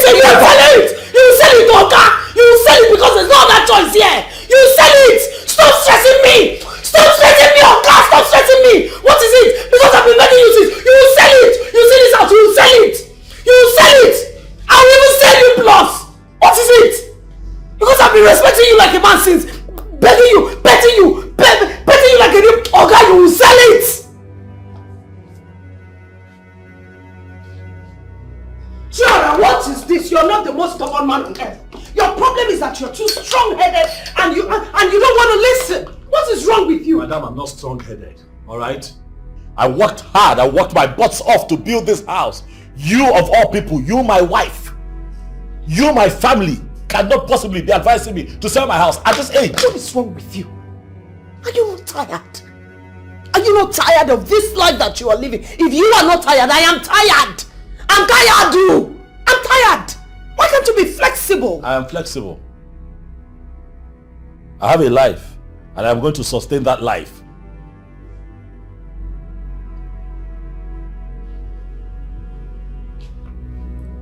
You sell it. You sell it, Oga. You sell it because there's no other choice here. You sell it. Stop stressing me. Stop stressing me, Oga. Stop stressing me. What is it? Because I've been making you this. You sell it. You sell this out. You sell it. You sell it. I will even sell you plus. What is it? Because I've been respecting you like a man since. Betting you like a new Oga. You will sell it. Chara, what is this? You're not the most stubborn man on earth. Your problem is that you're too strong-headed and you don't want to listen. What is wrong with you? Madam, I'm not strong-headed, alright? I worked hard, I worked my butts off to build this house. You of all people, you my wife, you my family, cannot possibly be advising me to sell my house at this age. What is wrong with you? Are you not tired? Are you not tired of this life that you are living? If you are not tired, I am tired. I'm tired, dude. I'm tired. Why can't you be flexible? I am flexible. I have a life and I'm going to sustain that life.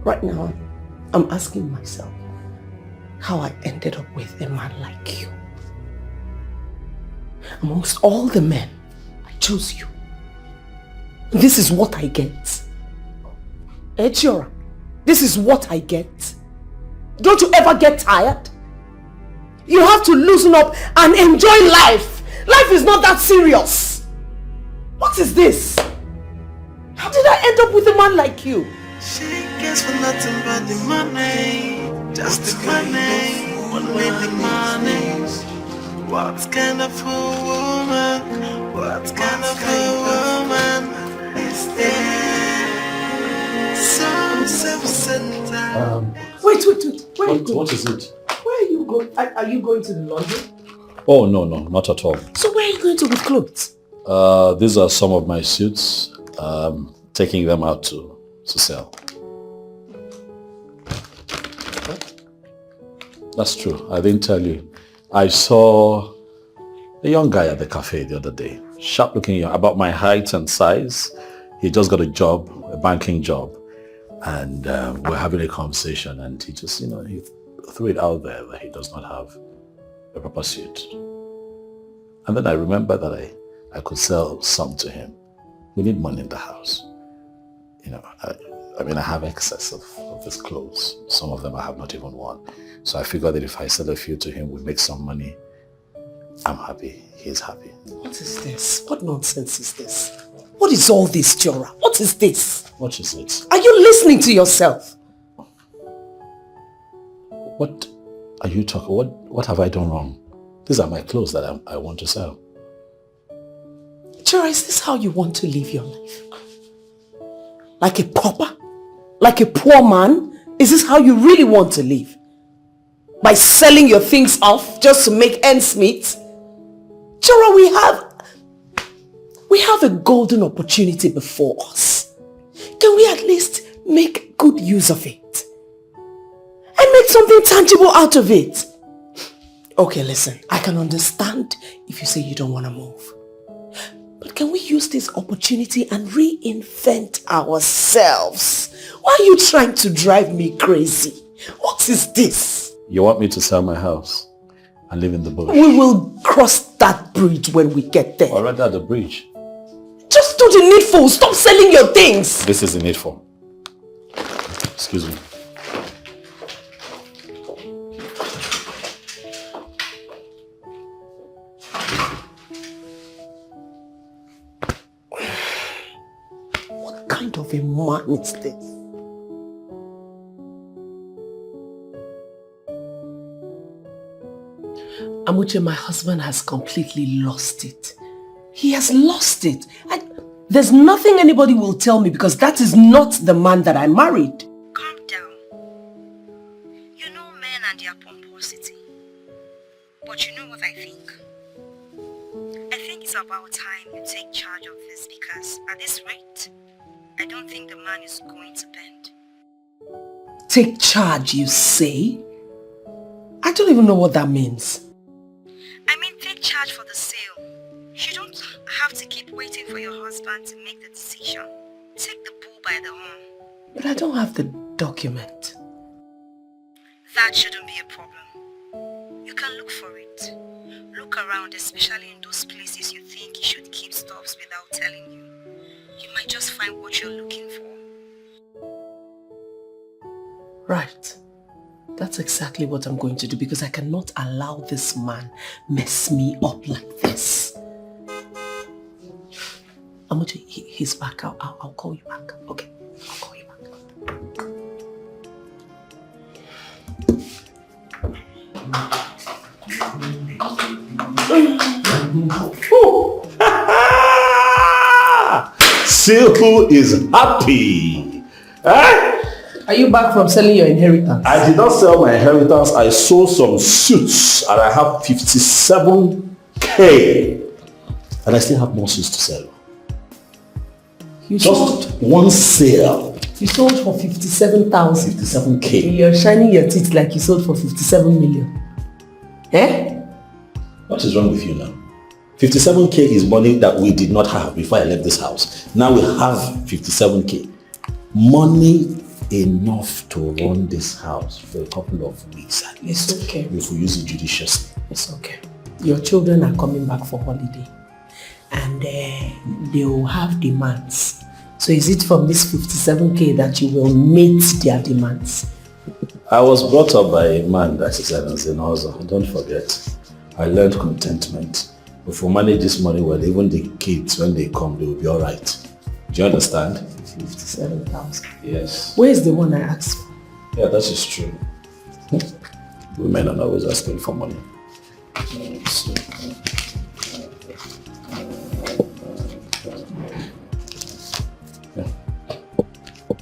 Right now, I'm asking myself how I ended up with a man like you. Amongst all the men, I chose you. This is what I get. Echora, this is what I get. Don't you ever get tired? You have to loosen up and enjoy life. Life is not that serious. What is this? How did I end up with a man like you? She cares for nothing but the money. Just the money. Only the money. What kind of a woman? What kind of a woman is there? So self-centered. Wait. Where are you going? What is it? Where are you going? Are you going to the laundry? Oh, no, not at all. So where are you going to with clothes? These are some of my suits. Taking them out to sell. That's true. I didn't tell you. I saw a young guy at the cafe the other day. Sharp looking, about my height and size. He just got a job, a banking job. And we're having a conversation and he just, he threw it out there that he does not have a proper suit. And then I remember that I could sell some to him. We need money in the house. I have excess of his clothes. Some of them I have not even worn. So I figured that if I sell a few to him, we make some money. I'm happy. He's happy. What is this? What nonsense is this? What is all this, Jora? What is this? What is it? Are you listening to yourself? What are you talking? What have I done wrong? These are my clothes that I want to sell. Jora, is this how you want to live your life? Like a pauper? Like a poor man? Is this how you really want to live? By selling your things off just to make ends meet? Jora, we have a golden opportunity before us. Can we at least make good use of it? And make something tangible out of it? Okay, listen, I can understand if you say you don't want to move. But can we use this opportunity and reinvent ourselves? Why are you trying to drive me crazy? What is this? You want me to sell my house and live in the bush? We will cross that bridge when we get there. Or rather the bridge. Just do the needful. Stop selling your things. This is the needful. Excuse me. What kind of a man is this? Amuche, my husband has completely lost it. He has lost it. There's nothing anybody will tell me because that is not the man that I married. Calm down. You know men and their pomposity. But you know what I think? I think it's about time you take charge of this because at this rate, I don't think the man is going to bend. Take charge, you say? I don't even know what that means. I mean, take charge for the sale. You don't have to keep waiting for your husband to make the decision. Take the bull by the horn. But I don't have the document. That shouldn't be a problem. You can look for it. Look around, especially in those places you think you should keep stuffs without telling you. You might just find what you're looking for. Right. That's exactly what I'm going to do because I cannot allow this man mess me up like this. Amoche, he's back. I'll call you back. Okay, I'll call you back. Silku is happy. Eh? Are you back from selling your inheritance? I did not sell my inheritance. I sold some suits and I have 57K. And I still have more suits to sell. You Just sold, one sale. you sold for 57,000. 57K. You're shining your teeth like you sold for 57 million. Eh? What is wrong with you now? 57K is money that we did not have before I left this house. Now we have 57K. Money enough to run this house for a couple of weeks at least. It's okay. If we use it judiciously. It's okay. Your children are coming back for holiday. And they will have demands. So is it from this 57K that you will meet their demands? I was brought up by a man that is an hustle. Don't forget. I learned contentment. If we manage this money well, even the kids, when they come, they will be alright. Do you understand? 57,000. Yes. Where is the one I asked for? Yeah, that is true. Women are always asking for money.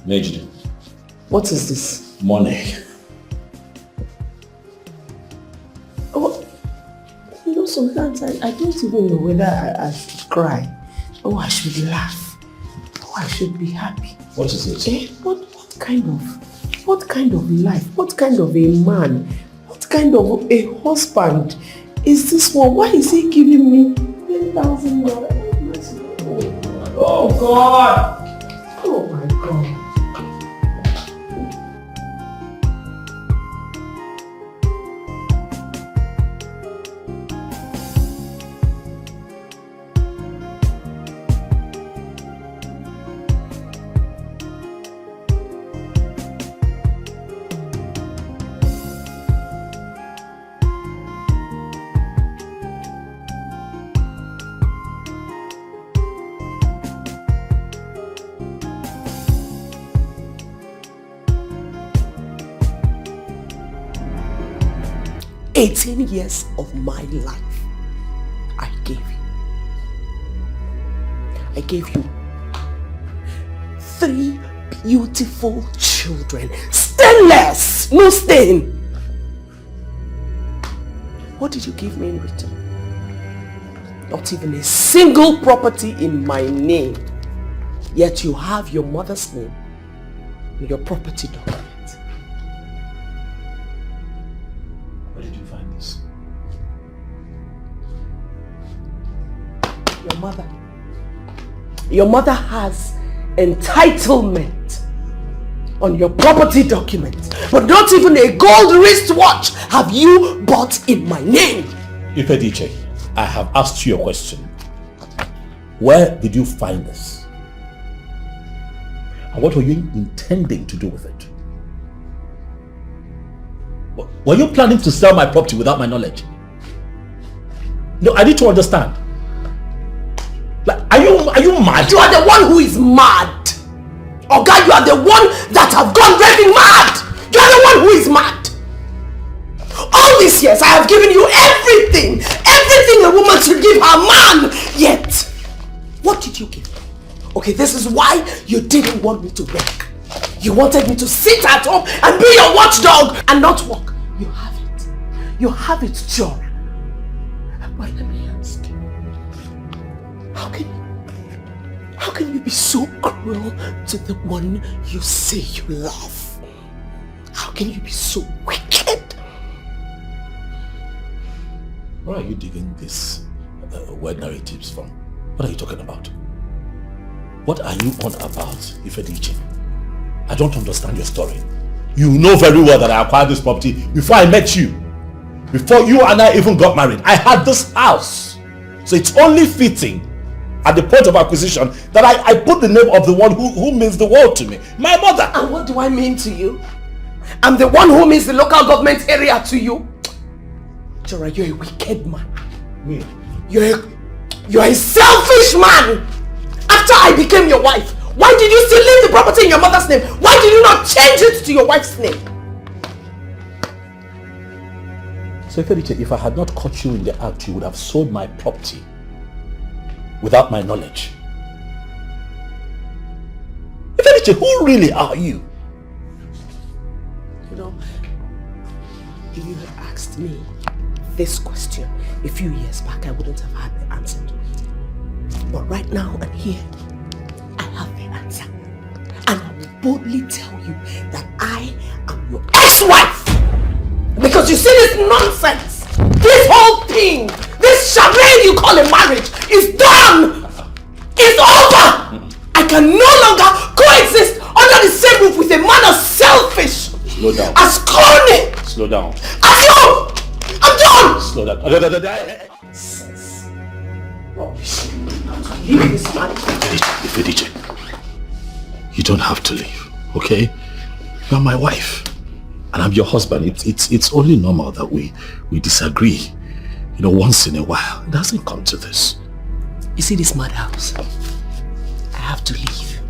Major. What is this? Money. Oh, you know, sometimes I don't even know whether I should cry or I should laugh or I should be happy. What is it? What kind of life, what kind of a man, what kind of a husband is this one? Why is he giving me 10,000 dollars? Oh God! Oh my God! 18 years of my life, I gave you. I gave you 3 beautiful children. Stainless! No stain! What did you give me in return? Not even a single property in my name. Yet you have your mother's name in your property document. Where did you find this? Your mother has entitlement on your property document, but not even a gold wristwatch have you bought in my name. Dikeh, I have asked you a question. Where did you find this? And what were you intending to do with it? Were you planning to sell my property without my knowledge? No, I need to understand. Like, are you mad? You are the one who is mad. Oga, you are the one that have gone raving mad. You are the one who is mad. All these years I have given you everything a woman should give her man. Yet, what did you give me? Okay, this is why you didn't want me to work. You wanted me to sit at home and be your watchdog and not work. You have it. You have it, John. But let me ask you, how can you be so cruel to the one you say you love? How can you be so wicked? Where are you digging these word narratives from? What are you talking about? What are you on about, Ifediche? I don't understand your story. You know very well that I acquired this property before I met you. Before you and I even got married. I had this house. So it's only fitting at the point of acquisition that I put the name of the one who means the world to me. My mother. And what do I mean to you? I'm the one who means the local government area to you. Jora, you're a wicked man. Me? You're a selfish man. After I became your wife, why did you still leave the property in your mother's name? Why did you not change it to your wife's name? So if I had not caught you in the act, you would have sold my property without my knowledge. Ifediche, who really are you? You know, if you had asked me this question a few years back, I wouldn't have had the answer to it. But right now and here, I have the answer. And I will boldly tell you that I am your ex-wife! Because you see this nonsense, this whole thing, this charade you call a marriage is done! It's over! I can no longer coexist under the same roof with a man as selfish, Slow down. as corny, Slow down. as you! I'm done! Slow down. Rubbish. Leave this man. Ifediche, you don't have to leave, okay? You're my wife. And I'm your husband. It's only normal that we disagree. You know, once in a while. It doesn't come to this. You see this madhouse? I have to leave.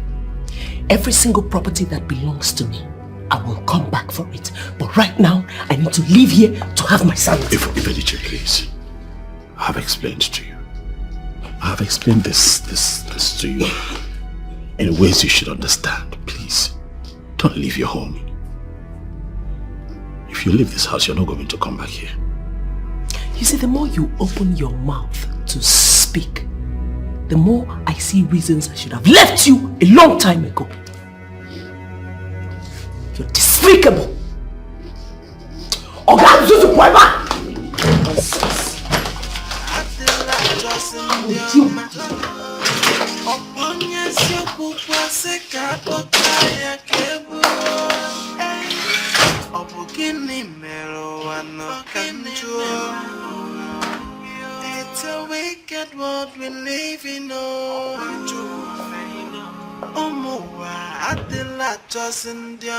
Every single property that belongs to me, I will come back for it. But right now, I need to leave here to have my sanity. Ifediche, please. I have explained to you. I have explained this to you in ways you should understand. Please, don't leave your home. If you leave this house, you're not going to come back here. You see, the more you open your mouth to speak, the more I see reasons I should have left you a long time ago. You're despicable. It's a wicked world we live in. Omowa adila just in the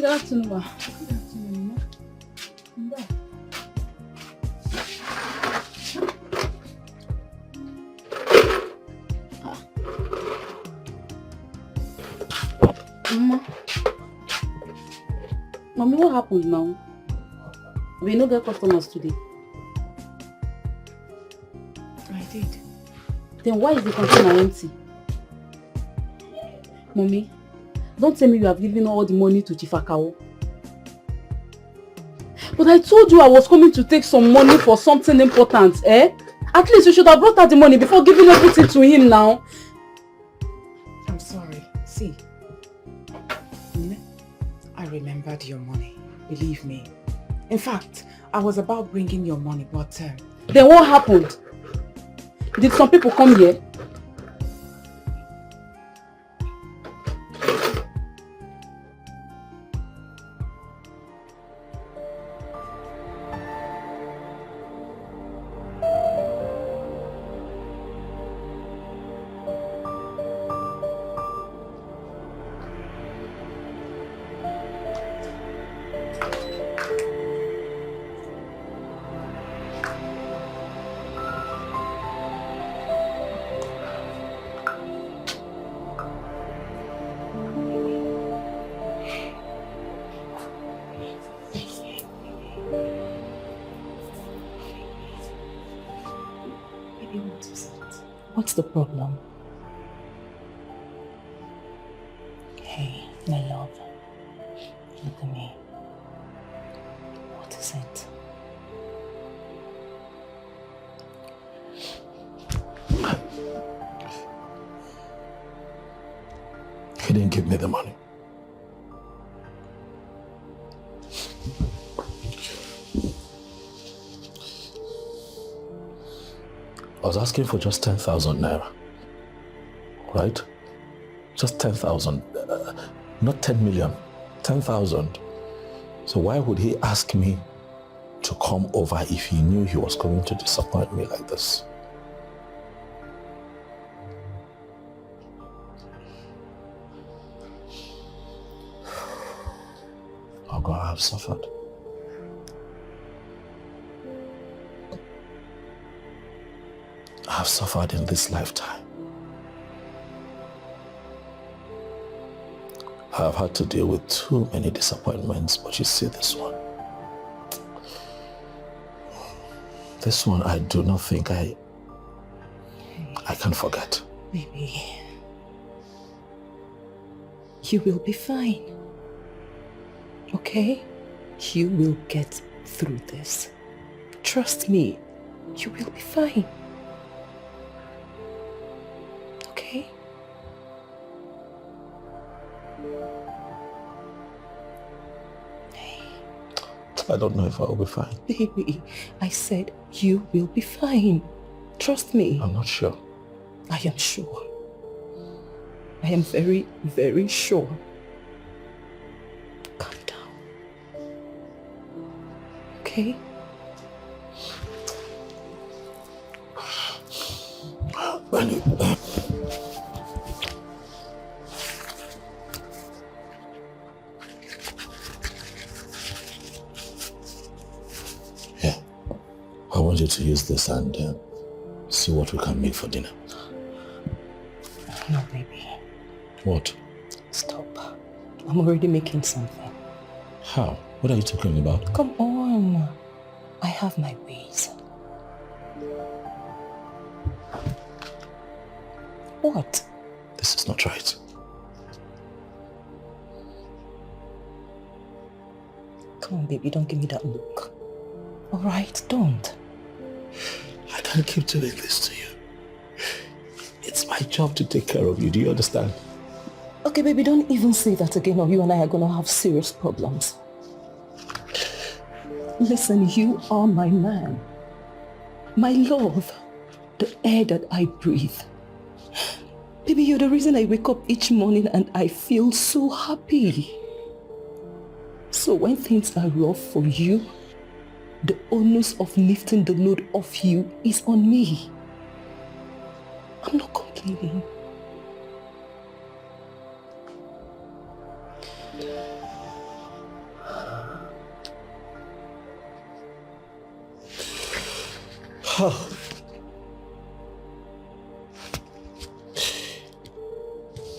Good afternoon, ma. Good afternoon, ma. Mommy, what happened now? We no get customers today. I did. Then why is the container empty? Mommy, don't tell me you have given all the money to Chifakawo. But I told you I was coming to take some money for something important, eh? At least you should have brought out the money before giving everything to him now. I'm sorry. See, I remembered your money. Believe me. In fact, I was about bringing your money, but... Then what happened? Did some people come here? Baby, what is it? What's the problem? Hey, my love. Look at me. What is it? He didn't give me the money. I was asking for just 10,000 naira, right? Just 10,000, not 10 million, 10,000. So why would he ask me to come over if he knew he was going to disappoint me like this? Oh God, I've suffered. I've suffered in this lifetime. I've had to deal with too many disappointments, but you see this one. This one I do not think I can forget. Baby, you will be fine. Okay? You will get through this. Trust me, you will be fine. Okay? I don't know if I will be fine. Baby, I said you will be fine. Trust me. I'm not sure. I am sure. I am very, very sure. Calm down. Okay? Yeah. I want you to use this and see what we can make for dinner. No, baby. What? Stop. I'm already making something. How? What are you talking about? Come on. I have my ways. What? This is not right. Come on, baby, don't give me that look. All right, don't. I can't keep doing this to you. It's my job to take care of you. Do you understand? Okay, baby, don't even say that again or you and I are going to have serious problems. Listen, you are my man. My love. The air that I breathe. Baby, you're the reason I wake up each morning and I feel so happy. So when things are rough for you, the onus of lifting the load off you is on me. I'm not complaining.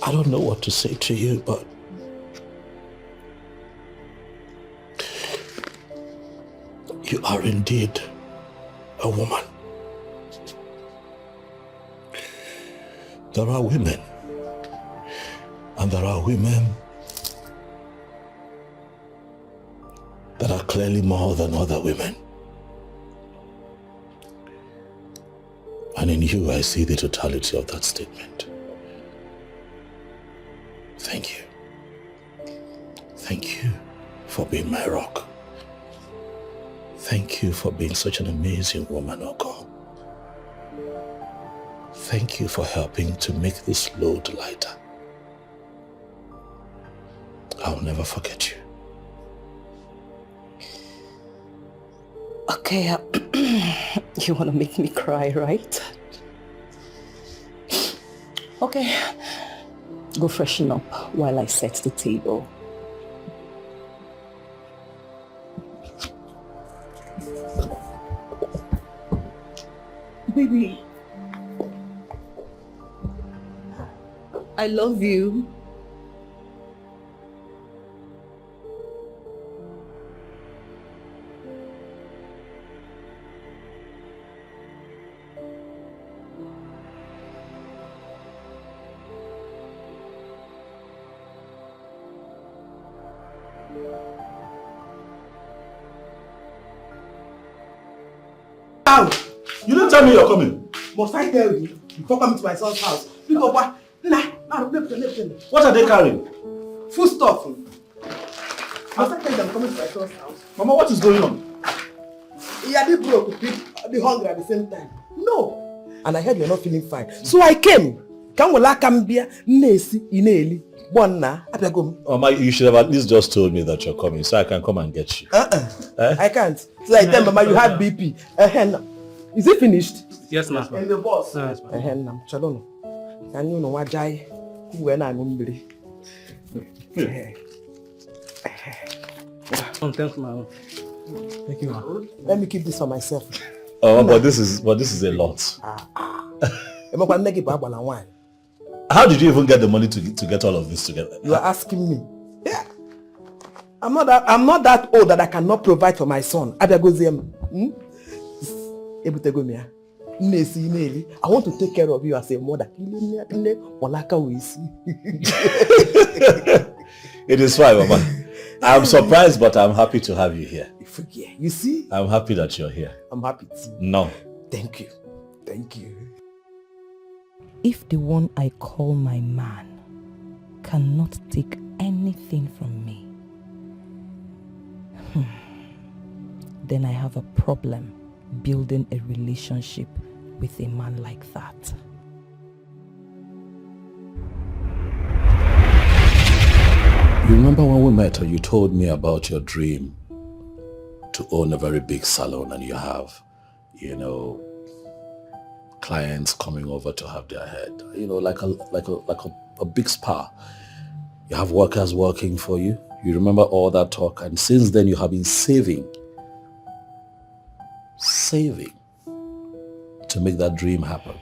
I don't know what to say to you, but you are indeed a woman. There are women, and there are women that are clearly more than other women. And in you, I see the totality of that statement. Thank you. Thank you for being my rock. Thank you for being such an amazing woman, oh God. Thank you for helping to make this load lighter. I'll never forget you. Okay, you want to make me cry, right? Okay, go freshen up while I set the table. Baby, I love you. tell me you're coming? Must I tell you before coming to my son's house? What are they carrying? Food stuff. Must I tell you I'm coming to my son's house? Mama, what is going on? Yeah, they broke, be hungry at the same time. No. And I heard you're not feeling fine. So I came. Mama, you should have at least just told me that you're coming so I can come and get you. I can't. So I tell Mama you had BP. Is it finished? Yes, ma'am. And the boss? Yes, ma'am. Can you know what I when I'm hungry? Thanks, ma'am. Thank you, ma'am. Let me keep this for myself. Oh, but this is a lot. How did you even get the money to get all of this together? You are asking me. Yeah. I'm not that old that I cannot provide for my son. I want to take care of you as a mother. It is fine, Mama. I'm surprised, but I'm happy to have you here. You see? I'm happy that you're here. I'm happy too. No. Thank you. Thank you. If the one I call my man cannot take anything from me, then I have a problem building a relationship with a man like that. You remember when we met and you told me about your dream to own a very big salon, and you have, clients coming over to have their head, like a big spa. You have workers working for you. You remember all that talk, and since then you have been saving to make that dream happen.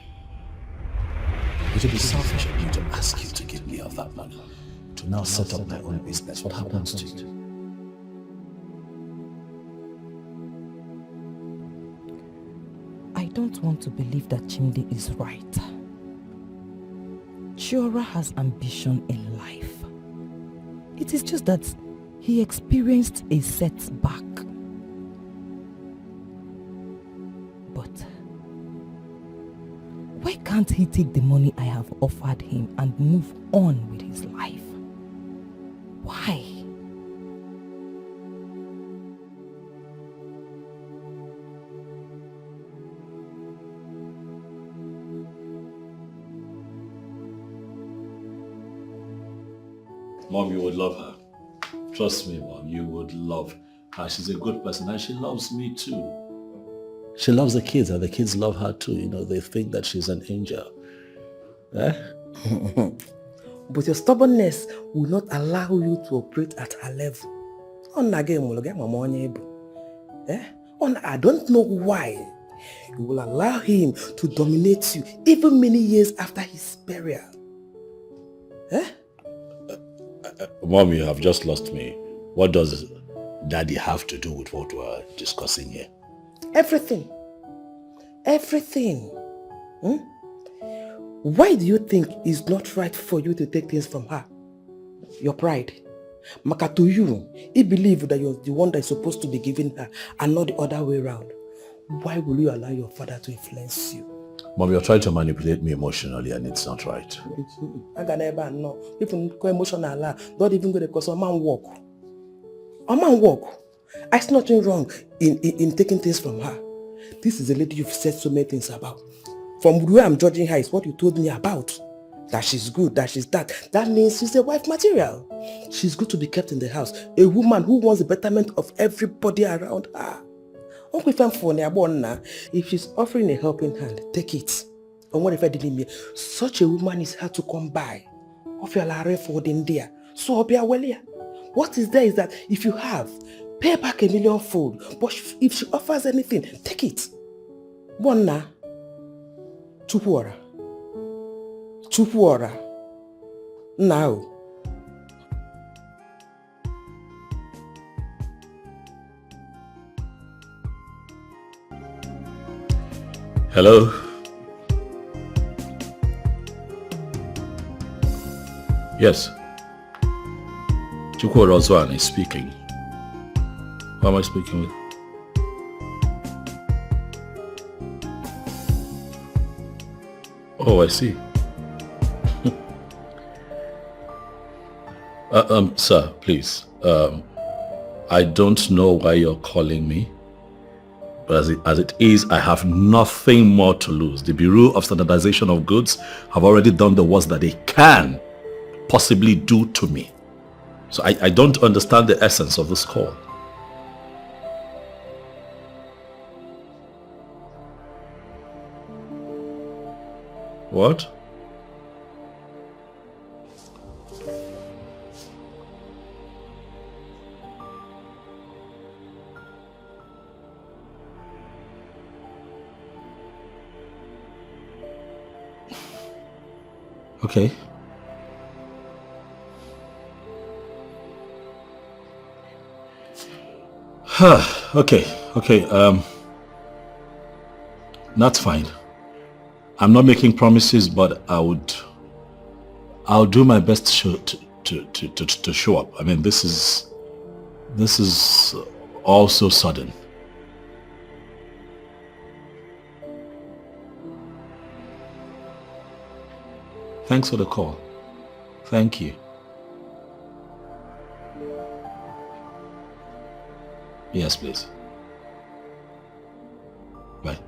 It would be selfish of me to ask you to give me of that money to now set up my own business. What happens to it? I don't want to believe that Chimdi is right. Chiora has ambition in life. It is just that he experienced a setback. But why can't he take the money I have offered him and move on with his life? Why? Mom, you would love her. Trust me, Mom, you would love her. She's a good person and she loves me too. She loves the kids and the kids love her too. They think that she's an angel. But your stubbornness will not allow you to operate at her level. I don't know why you will allow him to dominate you even many years after his burial. Mom, you have just lost me. What does Daddy have to do with what we're discussing here? Everything. Why do you think it's not right for you to take things from her? Your pride. Maka to you, he believes that you're the one that's supposed to be giving her and not the other way around. Why will you allow your father to influence you? Mom, you're trying to manipulate me emotionally and it's not right. I can never know. If you go emotional, don't even go because a man walk. I see nothing wrong in taking things from her. This is a lady you've said so many things about. From where I'm judging her is what you told me about. That she's good, that she's that. That means she's a wife material. She's good to be kept in the house. A woman who wants the betterment of everybody around her. If she's offering a helping hand, take it. And what if I didn't mean? Such a woman is hard to come by. What is there is that if you have, pay back 1 million fold. But if she offers anything, take it. Bonna. Chupuora. Now. Hello? Yes. Chukwuora Ozwan is speaking. Who am I speaking with? Oh, I see. Sir, please. I don't know why you're calling me. But as it is, I have nothing more to lose. The Bureau of Standardization of Goods have already done the worst that they can possibly do to me. So I don't understand the essence of this call. What? Okay. Okay. That's fine. I'm not making promises, but I'll do my best to show up. I mean, this is all so sudden. Thanks for the call. Thank you. Yes, please. Bye.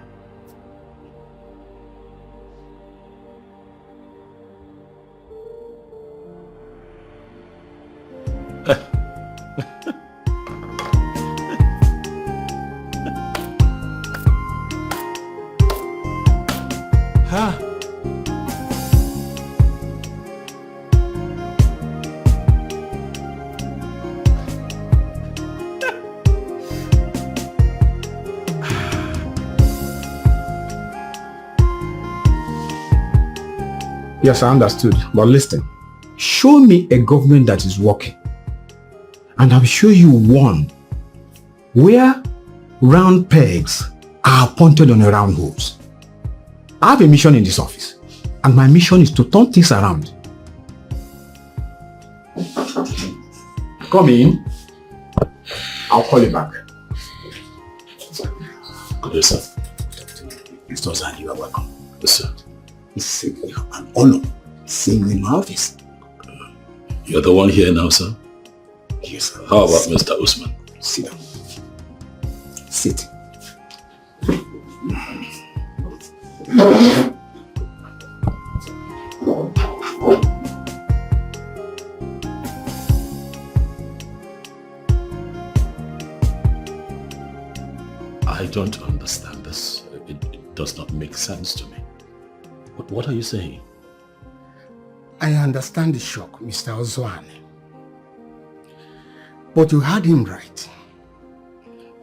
Ha! Yes, I understood. But listen, show me a government that is working, and I'll show you one where round pegs are pointed on a round holes. I have a mission in this office, and my mission is to turn things around. Come in. I'll call you back. Good day, sir. Mr. Ozan, you are welcome. Yes, sir. It's an honor seeing you in my office. You're the one here now, sir? Yes, sir. How about Mr. Usman? Sit down. Sit. I don't understand this. It does not make sense to me. What are you saying? I understand the shock, Mr. Ozwan. But you heard him right.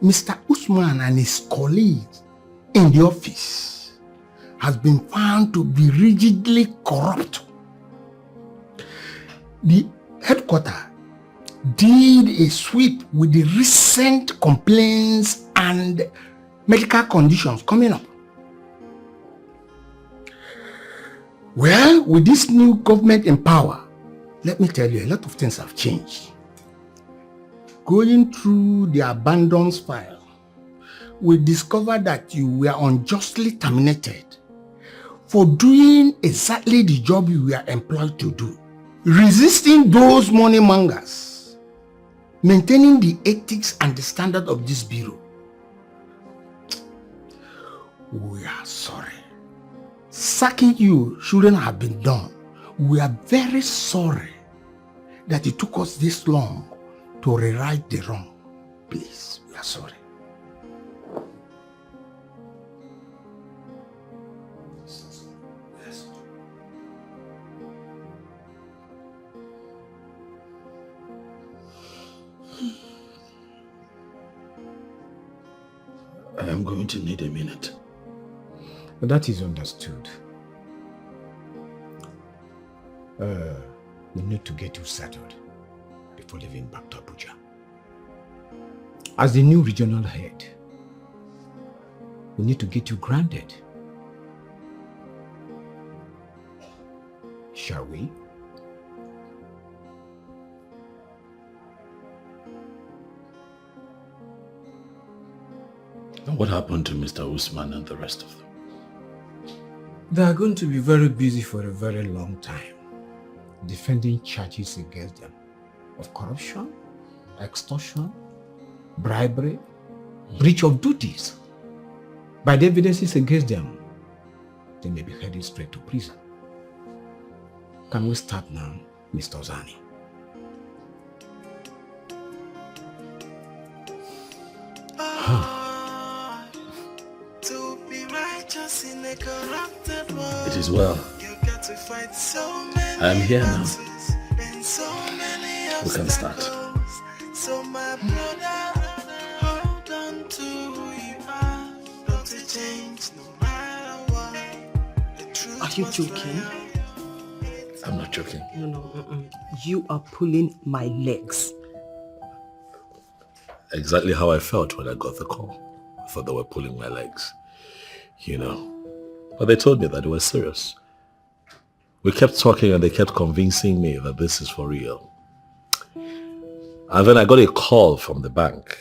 Mr. Usman and his colleagues in the office has been found to be rigidly corrupt. The headquarters did a sweep with the recent complaints and medical conditions coming up. Well, with this new government in power, let me tell you, a lot of things have changed. Going through the abandons file, we discovered that you were unjustly terminated for doing exactly the job you were employed to do. Resisting those money mongers, maintaining the ethics and the standard of this bureau. We are sorry. Sacking you shouldn't have been done. We are very sorry that it took us this long to rewrite the wrong. Please, we are sorry. I am going to need a minute. That is understood. We need to get you settled before leaving back to Abuja. As the new regional head, we need to get you grounded. Shall we? And what happened to Mr. Usman and the rest of them? They are going to be very busy for a very long time, defending charges against them of corruption, extortion, bribery, breach of duties. By the evidences against them, they may be headed straight to prison. Can we start now, Mr. Ozani? To be righteous in a corrupted world, It is well. you got to fight so many I am here now. battles and so many We can start. obstacles. So my brother, hold on to who you are. Don't change no matter what. The truth Are you must joking? lie. I'm not joking. No. You are pulling my legs. Exactly how I felt when I got the call. I thought they were pulling my legs, you know. But they told me that it was serious. We kept talking and they kept convincing me that this is for real. And then I got a call from the bank.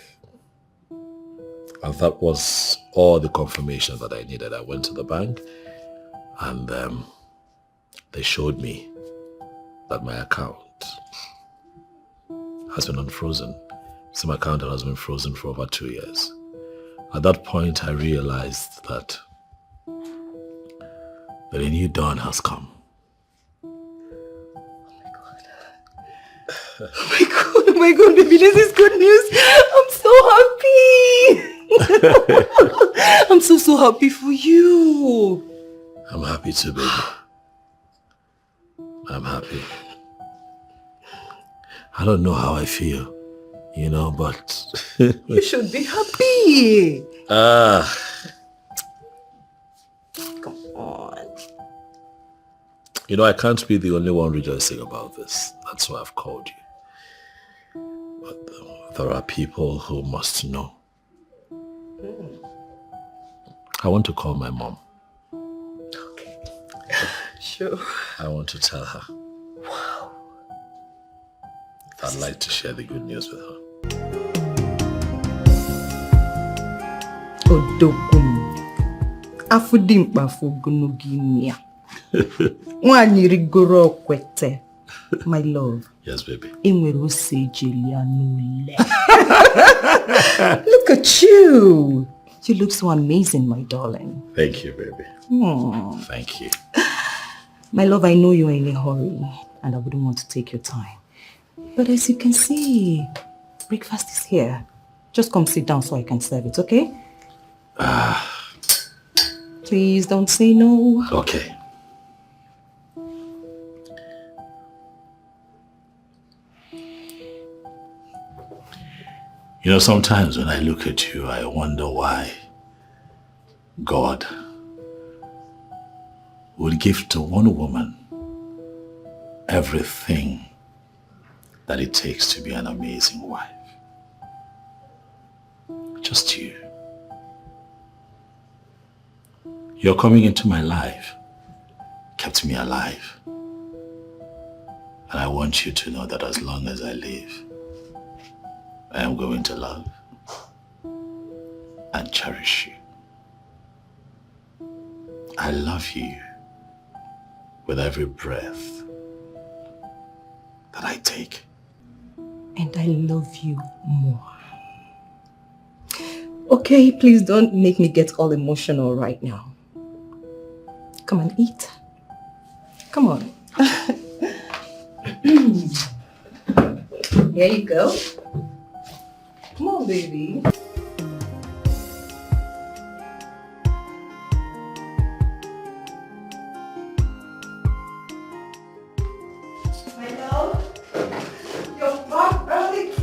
And that was all the confirmation that I needed. I went to the bank and they showed me that my account has been unfrozen. It's my account that has been frozen for over 2 years. At that point, I realized that a new dawn has come. Oh my god, baby, this is good news. I'm so happy. I'm so happy for you. I'm happy too, baby. I'm happy. I don't know how I feel, you know, but... You should be happy. Come on. You know, I can't be the only one rejoicing about this. That's why I've called you. But there are people who must know. I want to call my mom. Okay. Sure. I want to tell her. Wow. I'd like to share the good news with her. Odogum. Afudimpa fogunuginia. Nwanyi rigoro kwete. My love. Yes, baby. Look at you. You look so amazing, my darling. Thank you, baby. Hmm. Thank you. My love, I know you're in a hurry and I wouldn't want to take your time. But as you can see, breakfast is here. Just come sit down so I can serve it, okay? Please don't say no. Okay. You know, sometimes when I look at you, I wonder why God would give to one woman everything that it takes to be an amazing wife. Just you. Your coming into my life kept me alive. And I want you to know that as long as I live, I am going to love and cherish you. I love you with every breath that I take. And I love you more. Okay, please don't make me get all emotional right now. Come and eat. Come on. Here you go. Come on, baby. My love, you're back early.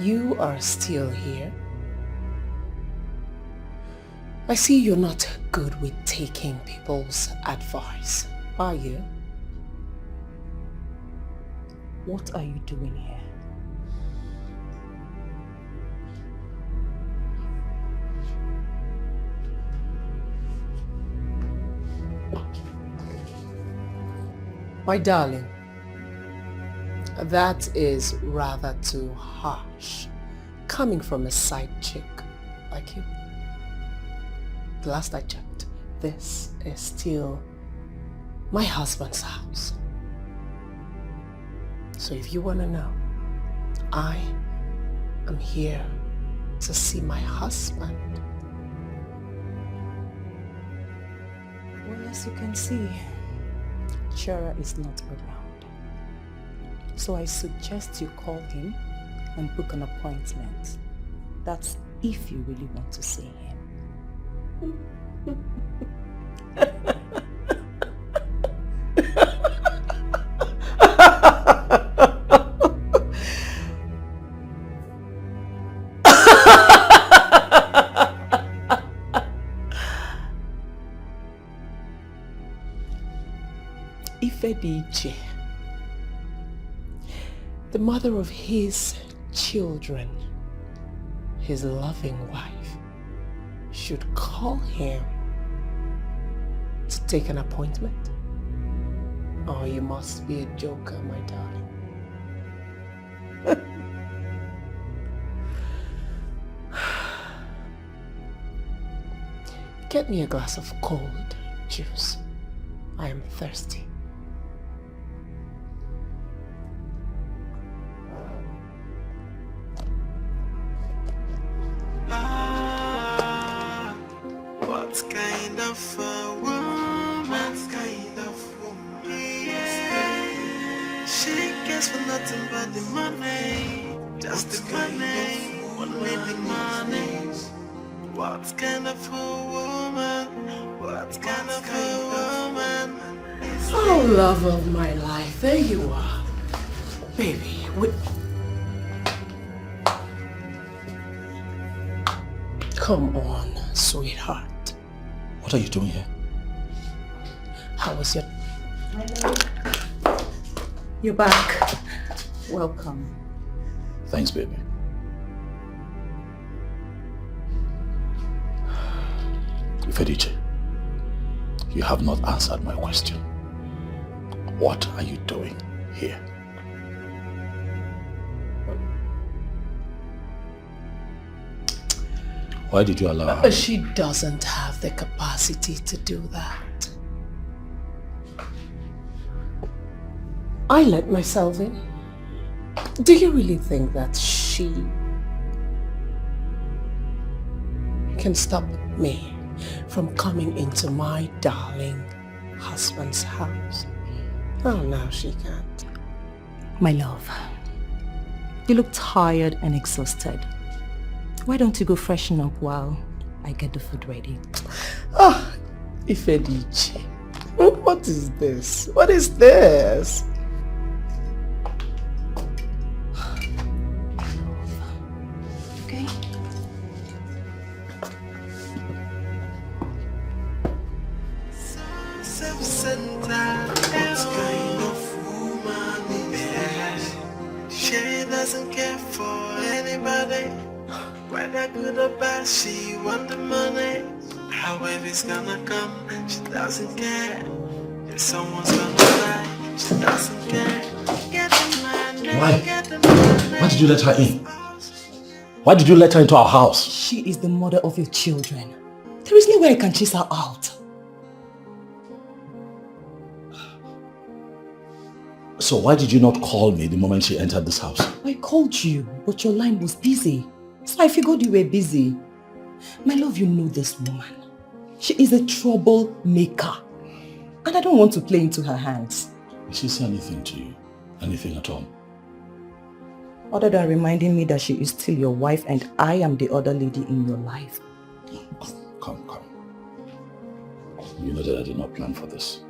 You are still here. I see you're not good with taking people's advice, are you? What are you doing here? My darling, that is rather too harsh. coming from a side chick like you. The last I checked, this is still my husband's house. So if you want to know, I am here to see my husband. Well, as you can see, Chara is not around. So I suggest you call him and book an appointment. That's if you really want to see him. Dikeh, the mother of his children, his loving wife, should call him to take an appointment? Oh, you must be a joker, my darling. Get me a glass of cold juice. I am thirsty. What kind of a woman? What kind of woman? Yeah. She cares for nothing but the money. Just the money. Only the money. What kind of a woman? What kind of a woman? Oh, love of my life, there you are. Baby, come on, sweetheart. What are you doing here? How was your... You're back. Welcome. Thanks, baby. Ifediche, you have not answered my question. What are you doing here? Why did you allow her? She doesn't have the capacity to do that. I let myself in. Do you really think that she can stop me from coming into my darling husband's house? Oh, no, she can't. My love, you look tired and exhausted. Why don't you go freshen up while I get the food ready? Oh, Ifediche, what is this? What is this? Okay. She doesn't care for anybody. Whether good or bad, she want the money. However it's gonna come, she doesn't care. If someone's gonna die, she doesn't care. Get the money, get the money. Why did you let her in? Why did you let her into our house? She is the mother of your children. There is no way I can chase her out. So why did you not call me the moment she entered this house? I called you, but your line was busy. So I figured you were busy. My love, you know this woman. She is a troublemaker. And I don't want to play into her hands. Did she say anything to you? Anything at all? Other than reminding me that she is still your wife and I am the other lady in your life. Come. You know that I did not plan for this.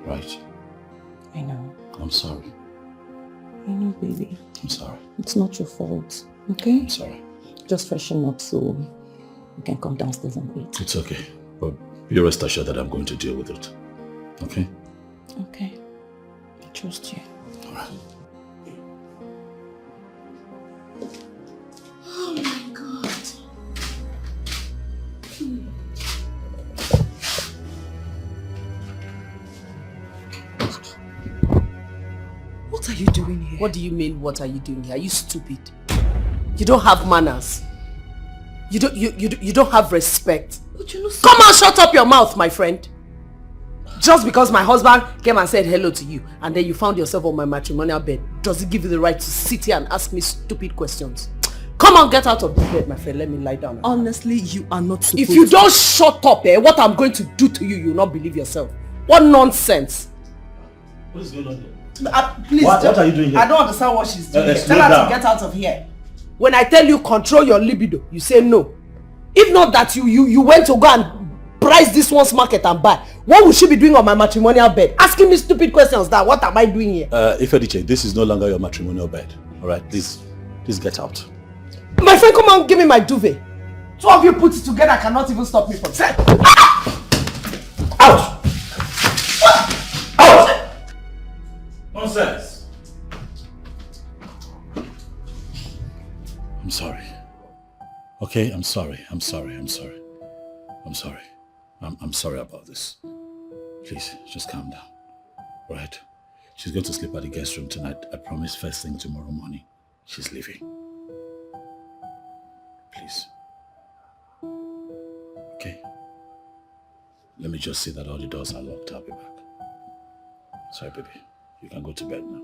Right? I know. I'm sorry. I know, baby. I'm sorry. It's not your fault. Okay? I'm sorry. Just freshen up so you can come downstairs and eat. It's okay. But be rest assured that I'm going to deal with it. Okay? Okay. I trust you. Alright. Oh my God. What are you doing here? What do you mean, what are you doing here? Are you stupid? You don't have manners. You don't have respect. But you know, come on, shut up your mouth, my friend. Just because my husband came and said hello to you and then you found yourself on my matrimonial bed, does it give you the right to sit here and ask me stupid questions? Come on, get out of the bed, my friend. Let me lie down. Honestly, you are not supposed to. If you don't shut up, what I'm going to do to you, you'll not believe yourself. What nonsense. What is going on here? Please, what are you doing here? I don't understand what she's doing. Tell her to get out of here. When I tell you control your libido, you say no. If not that you went to go and price this one's market and buy, what would she be doing on my matrimonial bed? Asking me stupid questions that what am I doing here? Ifediche, this is no longer your matrimonial bed. Alright, please get out. My friend, come on, give me my duvet. Two of you put it together cannot even stop me from saying. Out! Out! Nonsense. I'm sorry. Okay, I'm sorry. I'm sorry about this. Please, just calm down. Right? She's going to sleep at the guest room tonight. I promise first thing tomorrow morning, she's leaving. Please. Okay? Let me just see that all the doors are locked. I'll be back. Sorry, baby. You can go to bed now.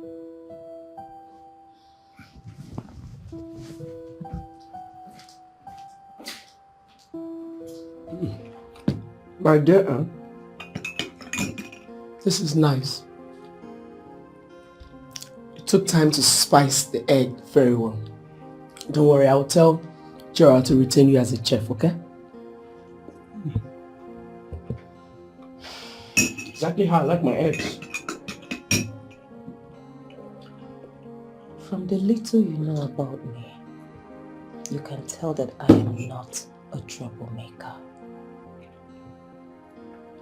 My dear, this is nice. You took time to spice the egg very well. Don't worry, I will tell Gerald to retain you as a chef, okay? Exactly how I like my eggs. From the little you know about me, you can tell that I am not a troublemaker.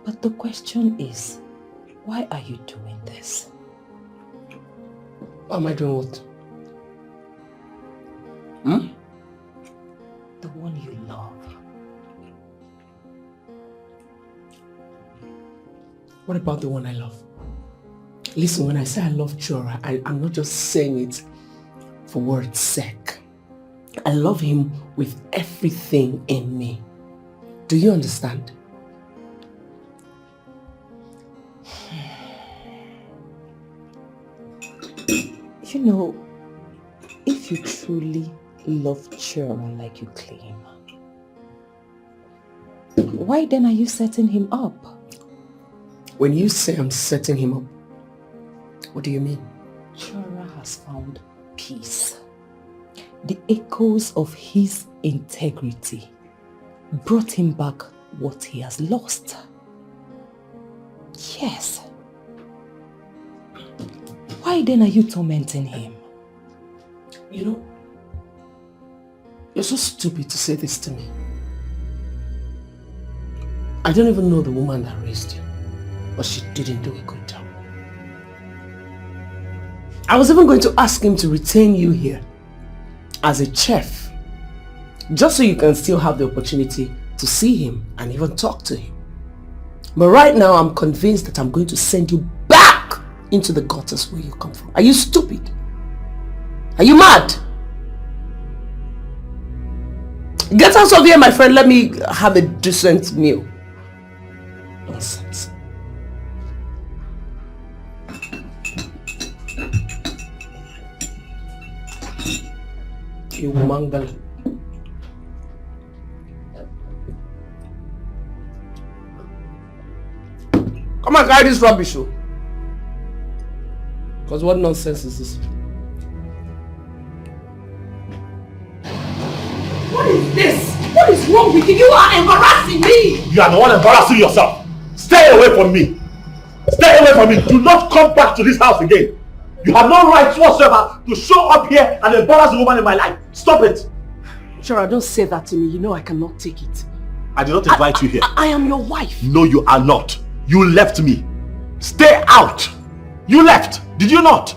But the question is, why are you doing this? What am I doing what? The one you love. What about the one I love? Listen, when I say I love Chora, I'm not just saying it for word's sake. I love him with everything in me. Do you understand? You know, if you truly love Chora like you claim, why then are you setting him up? When you say I'm setting him up, what do you mean? Chora has found peace. The echoes of his integrity brought him back what he has lost. Yes. Why then are you tormenting him? You know, you're so stupid to say this to me. I don't even know the woman that raised you, but she didn't do a good job. I was even going to ask him to retain you here as a chef, just so you can still have the opportunity to see him and even talk to him. But right now, I'm convinced that I'm going to send you back into the gutters where you come from. Are you stupid? Are you mad? Get out of here, my friend. Let me have a decent meal. Nonsense. You mangal. Come and carry this rubbish. Because what nonsense is this? What is this? What is wrong with you? You are embarrassing me! You are the one embarrassing yourself! Stay away from me! Stay away from me! Do not come back to this house again! You have no right whatsoever to show up here and embarrass the woman in my life! Stop it! Shara, don't say that to me. You know I cannot take it. I did not invite you here. I am your wife. No, you are not. You left me. Stay out! You left! Did you not?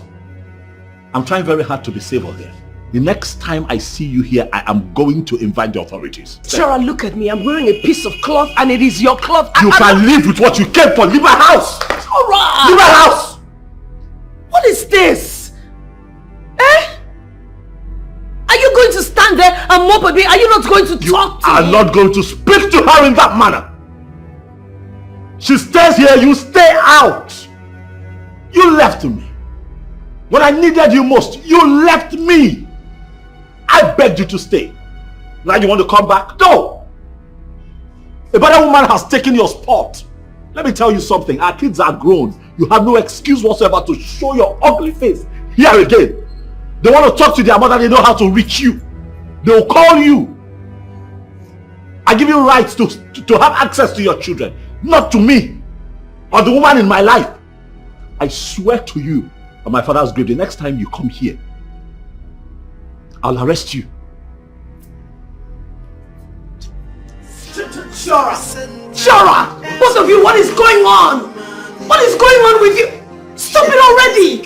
I'm trying very hard to be civil here. The next time I see you here, I am going to invite the authorities. Shara, look at me. I'm wearing a piece of cloth and it is your cloth. You can live with what you came for. Leave my house! Shara! Leave my house! What is this? Eh? Are you going to stand And more, baby, are you not going to talk to me? You are not going to speak to her in that manner. She stays here, you stay out. You left me. When I needed you most, you left me. I begged you to stay. Now you want to come back? No. A better woman has taken your spot. Let me tell you something. Our kids are grown. You have no excuse whatsoever to show your ugly face here again. They want to talk to their mother, they know how to reach you. They will call you. I give you rights to have access to your children, not to me or the woman in my life. I swear to you on my father's grave, the next time you come here, I'll arrest you. Shara! Both of you, what is going on? What is going on with you? Stop it already!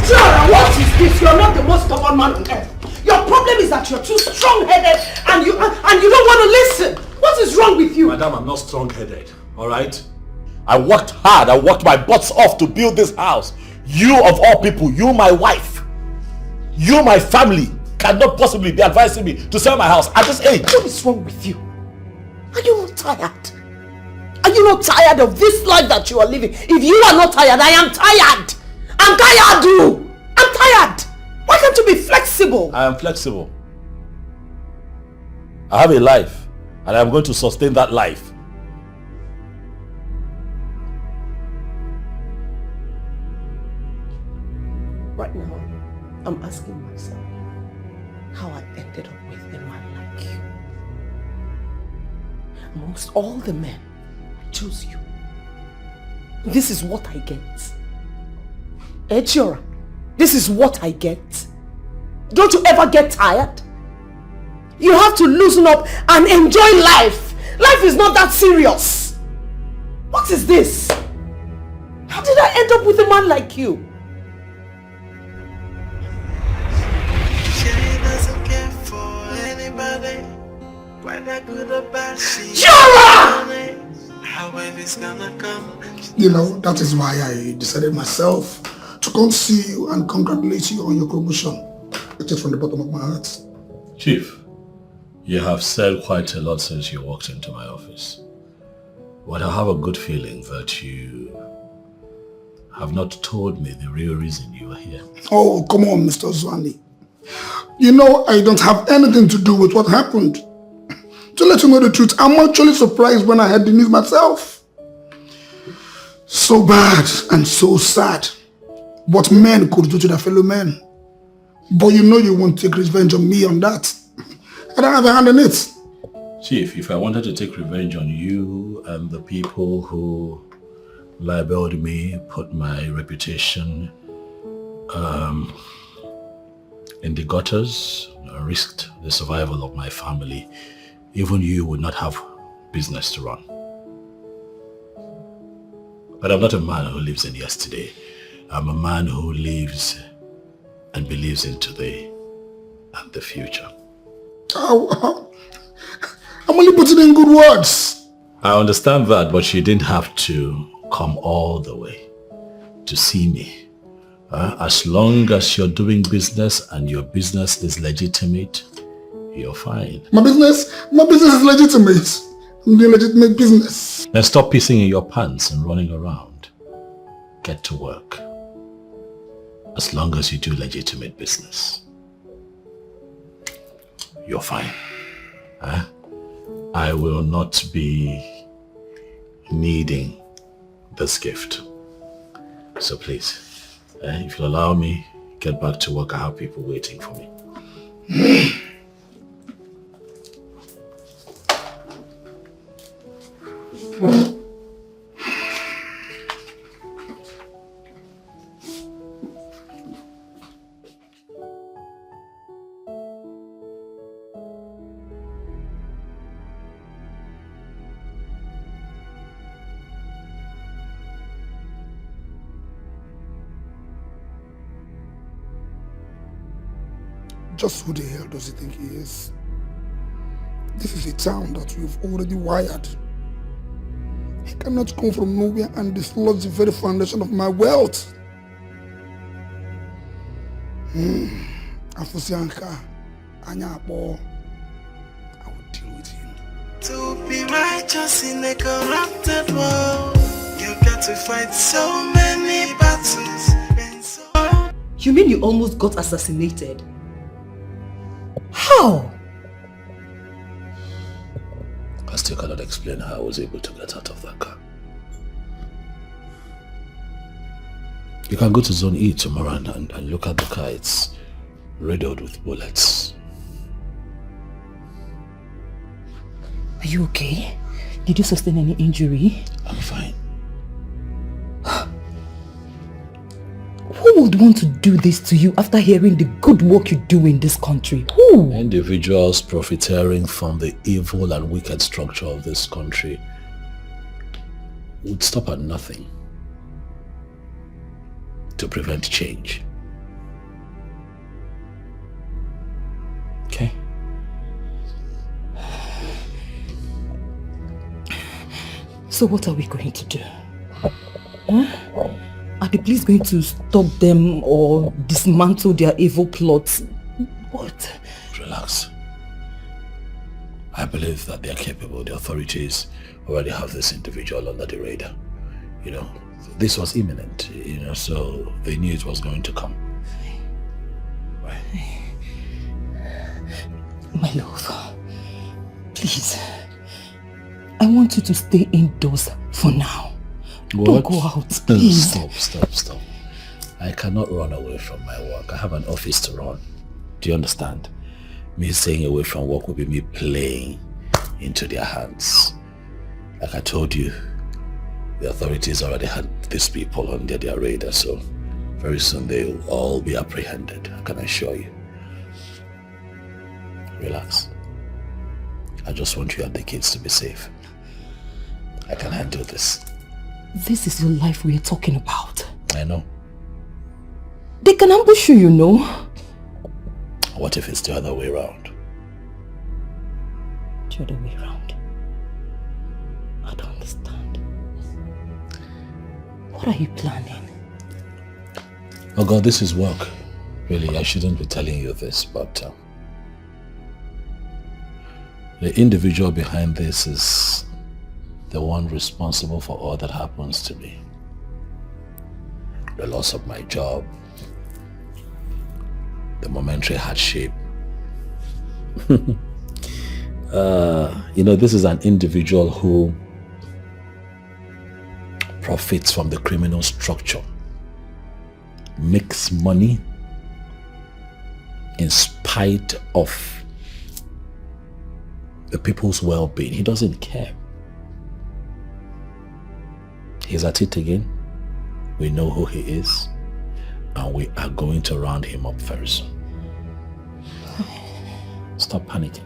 Shara, what is this? You're not the most stubborn man on earth. Your problem is that you're too strong-headed and you don't want to listen. What is wrong with you? Madam, I'm not strong-headed, alright? I worked hard, I worked my butts off to build this house. You of all people, you my wife, you my family, cannot possibly be advising me to sell my house at this age. What is wrong with you? Are you not tired? Are you not tired of this life that you are living? If you are not tired, I am tired. I'm tired, dude. I'm tired. Why can't you be flexible? I am flexible. I have a life and I am going to sustain that life. Right now, I'm asking myself how I ended up with a man like you. Amongst all the men, I chose you. This is what I get. Echira, this is what I get. Don't you ever get tired? You have to loosen up and enjoy life. Life is not that serious. What is this? How did I end up with a man like you? You know, that is why I decided myself to come see you and congratulate you on your promotion. It is from the bottom of my heart. Chief, you have said quite a lot since you walked into my office. But I have a good feeling that you have not told me the real reason you are here. Oh, come on, Mr. Zwani. You know I don't have anything to do with what happened. To let you know the truth, I'm actually surprised when I had the news myself. So bad and so sad. What men could do to their fellow men. But you know you won't take revenge on me on that. I don't have a hand in it. Chief, if I wanted to take revenge on you and the people who libeled me, put my reputation in the gutters, risked the survival of my family, even you would not have business to run. But I'm not a man who lives in yesterday. I'm a man who lives and believes in today and the future. I'm only putting in good words. I understand that, but you didn't have to come all the way to see me. As long as you're doing business and your business is legitimate, you're fine. My business is legitimate. I'm doing legitimate business. Then stop pissing in your pants and running around. Get to work. As long as you do legitimate business, you're fine. I will not be needing this gift. So please, if you'll allow me, get back to work. I have people waiting for me. Just who the hell does he think he is? This is a town that we've already wired. He cannot come from nowhere and dislodge the very foundation of my wealth. Afusianka, Anyapo. I will deal with him. To be righteous in a corrupted world, you got to fight so many battles. You mean you almost got assassinated? How? I still cannot explain how I was able to get out of that car. You can go to Zone E tomorrow and look at the car. It's riddled with bullets. Are you okay? Did you sustain any injury? I'm fine. Who would want to do this to you after hearing the good work you do in this country? Who? Individuals profiteering from the evil and wicked structure of this country would stop at nothing to prevent change. Okay. So what are we going to do? Huh? Are the police going to stop them or dismantle their evil plots? What? Relax. I believe that they are capable. The authorities already have this individual under the radar. You know, this was imminent, so they knew it was going to come. Right. My love, please, I want you to stay indoors for now. What? Don't go out, please. Stop. I cannot run away from my work. I have an office to run. Do you understand? Me staying away from work will be me playing into their hands. Like I told you, the authorities already had these people under their radar, so very soon they will all be apprehended, I can assure you. Relax. I just want you and the kids to be safe. I can handle this. This is your life we are talking about. I know. They can ambush you, you know. What if it's the other way around? The other way around? I don't understand. What are you planning? Oh God, this is work. Really, I shouldn't be telling you this, but the individual behind this is the one responsible for all that happens to me. The loss of my job, the momentary hardship. This is an individual who profits from the criminal structure, makes money in spite of the people's well-being. He doesn't care. He's at it again. We know who he is, and we are going to round him up very soon. Stop panicking.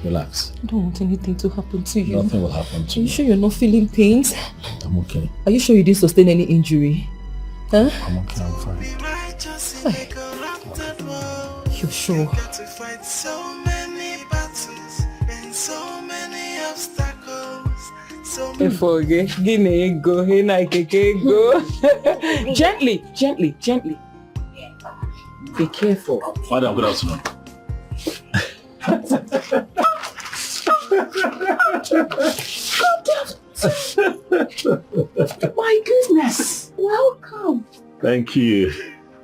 Relax. I don't want anything to happen to you. Nothing will happen to you. you. Are you sure you're not feeling pains? I'm okay. Are you sure you didn't sustain any injury? Huh? I'm okay, I'm fine. You're sure? Gently. Be careful. Madam, good afternoon. My goodness. Welcome. Thank you.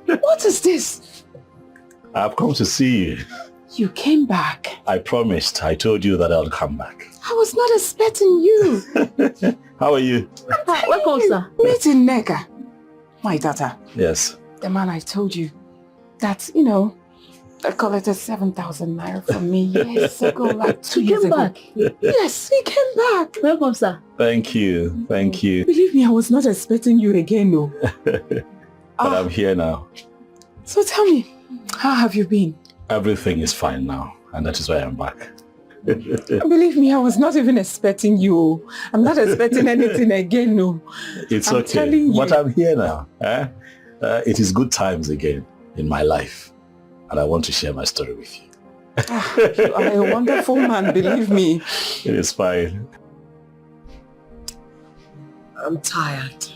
What is this? I've come to see you. You came back. I promised. I told you that I'll come back. I was not expecting you. How are you? Welcome, sir. Meeting Nega, my daughter. Yes. The man I told you that, I collected 7,000 naira from me years ago, like 2 years ago. Back. Yes, he came back. Welcome, sir. Thank you. Believe me, I was not expecting you again, no. But I'm here now. So tell me, how have you been? Everything is fine now, and that is why I'm back. Believe me, I was not even expecting you. I'm not expecting anything again, no. It's I'm okay. telling you. But I'm here now. It is good times again in my life, and I want to share my story with you. You are a wonderful man, believe me. It is fine. I'm tired.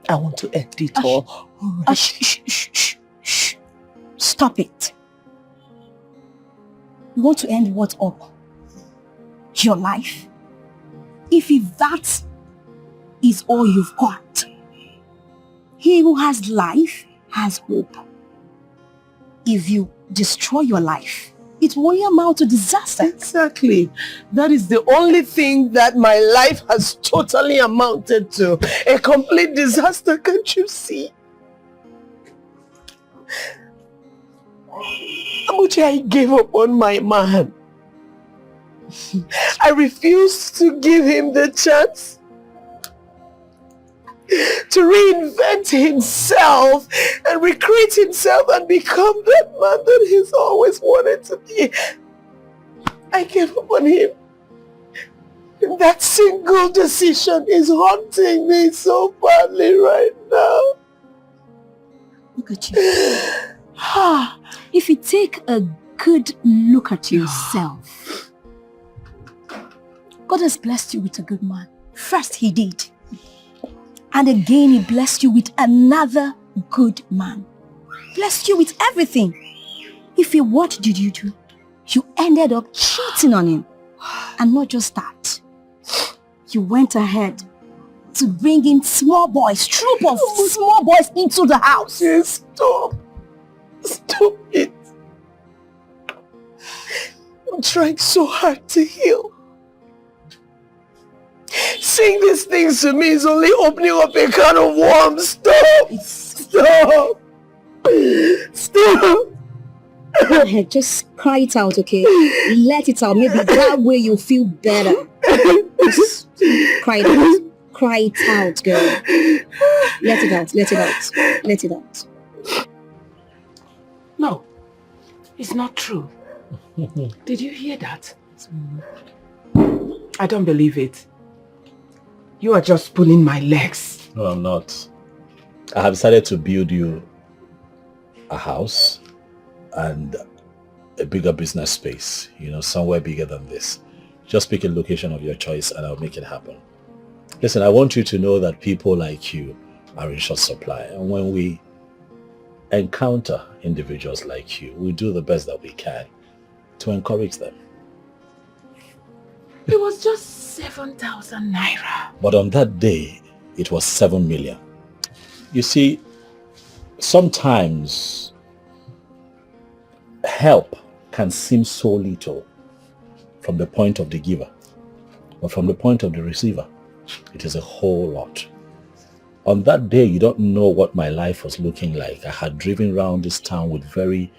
I want to end it all. Shh. Stop it. You want to end what up? Your life? If that is all you've got, he who has life has hope. If you destroy your life, it will only amount to disaster. Exactly. That is the only thing that my life has totally amounted to. A complete disaster, can't you see? Amuche, I gave up on my man. I refused to give him the chance to reinvent himself and recreate himself and become that man that he's always wanted to be. I gave up on him. And that single decision is haunting me so badly right now. Look at you. If you take a good look at yourself, God has blessed you with a good man. First he did. And again he blessed you with another good man. Blessed you with everything. What did you do? You ended up cheating on him. And not just that. You went ahead to bring in small boys, troop of small boys into the house. Yes, stop. Stop it. I'm trying so hard to heal. Saying these things to me is only opening up a can of worms. Stop! Stop! Stop! Just cry it out, okay? Let it out. Maybe that way you'll feel better. Just cry it out. Cry it out, girl. Let it out. Let it out. Let it out. No, it's not true. Did you hear that? I don't believe it. You are just pulling my legs. No, I'm not. I have decided to build you a house and a bigger business space, somewhere bigger than this. Just pick a location of your choice and I'll make it happen. Listen, I want you to know that people like you are in short supply. And when we encounter individuals like you, we do the best that we can to encourage them. It was just 7,000 naira. But on that day, it was 7 million. You see, sometimes help can seem so little from the point of the giver, but from the point of the receiver, it is a whole lot. On that day, you don't know what my life was looking like. I had driven around this town with very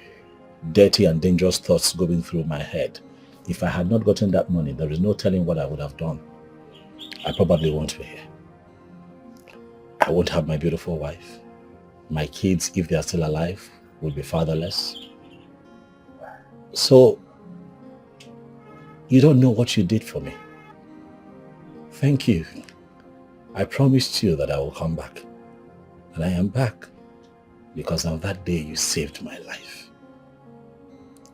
dirty and dangerous thoughts going through my head. If I had not gotten that money, there is no telling what I would have done. I probably won't be here. I won't have my beautiful wife. My kids, if they are still alive, will be fatherless. So, you don't know what you did for me. Thank you. I promised you that I will come back. And I am back. Because on that day, you saved my life.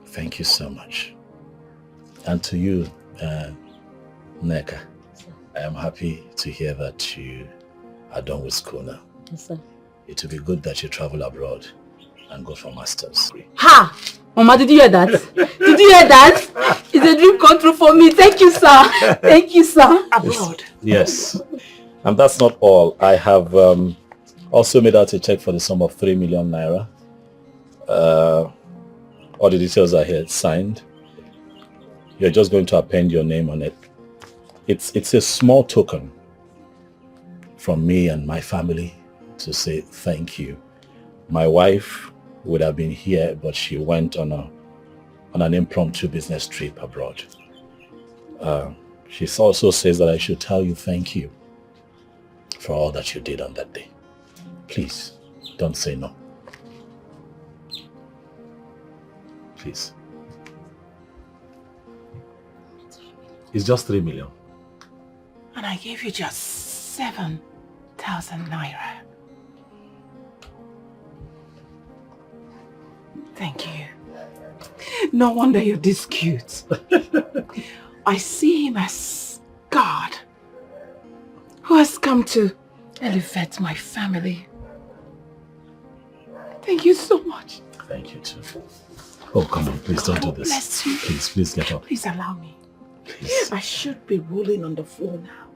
Thank you so much. And to you, Nneka, I am happy to hear that you are done with school now. Yes, sir. It will be good that you travel abroad and go for masters. Ha! Mama, did you hear that? Did you hear that? It's a dream come true for me. Thank you, sir. Thank you, sir. Abroad. Yes. And that's not all. I have also made out a check for the sum of 3 million naira. All the details are here. It's signed. You're just going to append your name on it. It's a small token from me and my family to say thank you. My wife would have been here, but she went on an impromptu business trip abroad. She also says that I should tell you thank you for all that you did on that day. Please, don't say no. Please. It's just 3 million. And I gave you just 7,000 naira. Thank you. No wonder you're this cute. I see him as God who has come to elevate my family. Thank you so much. Thank you too. Oh, come on, please don't do this. Bless you. Please get up. Please allow me. Please. I should be rolling on the floor now.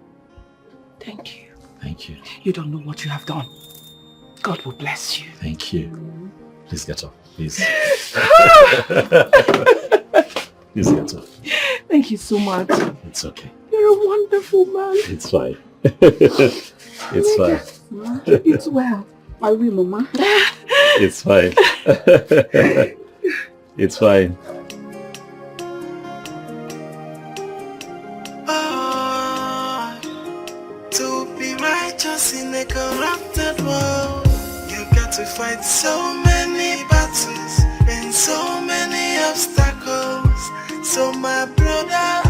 Thank you. Thank you. You don't know what you have done. God will bless you. Thank you. Please get up, please. Please get up. Thank you so much. It's okay. You're a wonderful man. It's fine. It's fine. It's well. I will, Mama. It's fine. It's fine. To be righteous in a corrupted world, you got to fight so many battles and so many obstacles. So my brother,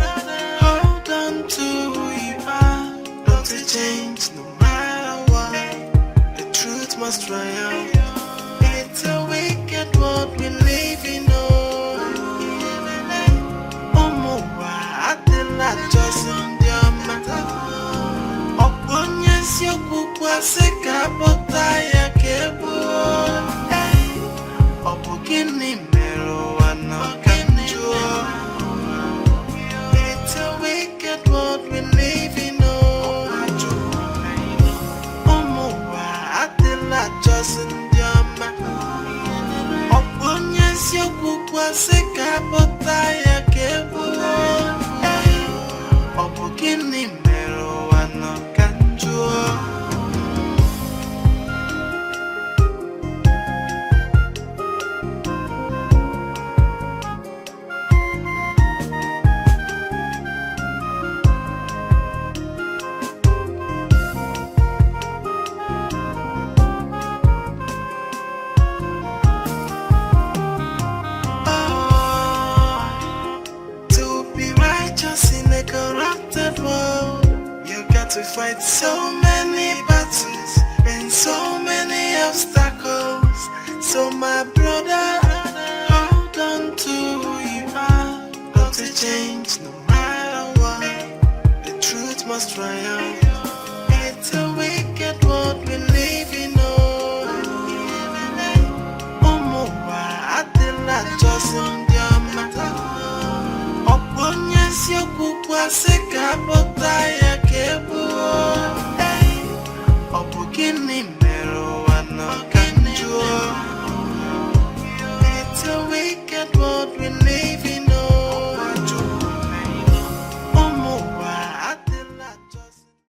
hold on to who you are. Don't change no matter what. The truth must triumph. It's a wicked world we live in. Just in your matter. Oponions your kukwa seka botaya kebo. Opogini mero anokanjo. It's a wicked world we live in. Just in your matter. Oponions your kukwa seka botaya kebo. Opogini mero anokanjo. To be righteous in a corrupted world, you got to fight so many battles and so many obstacles. So my brother, hold on to who you are. Don't change no matter what. The truth must triumph. It's a wicked world we live in. Just in your matter. Oponions your kukwa seka botaya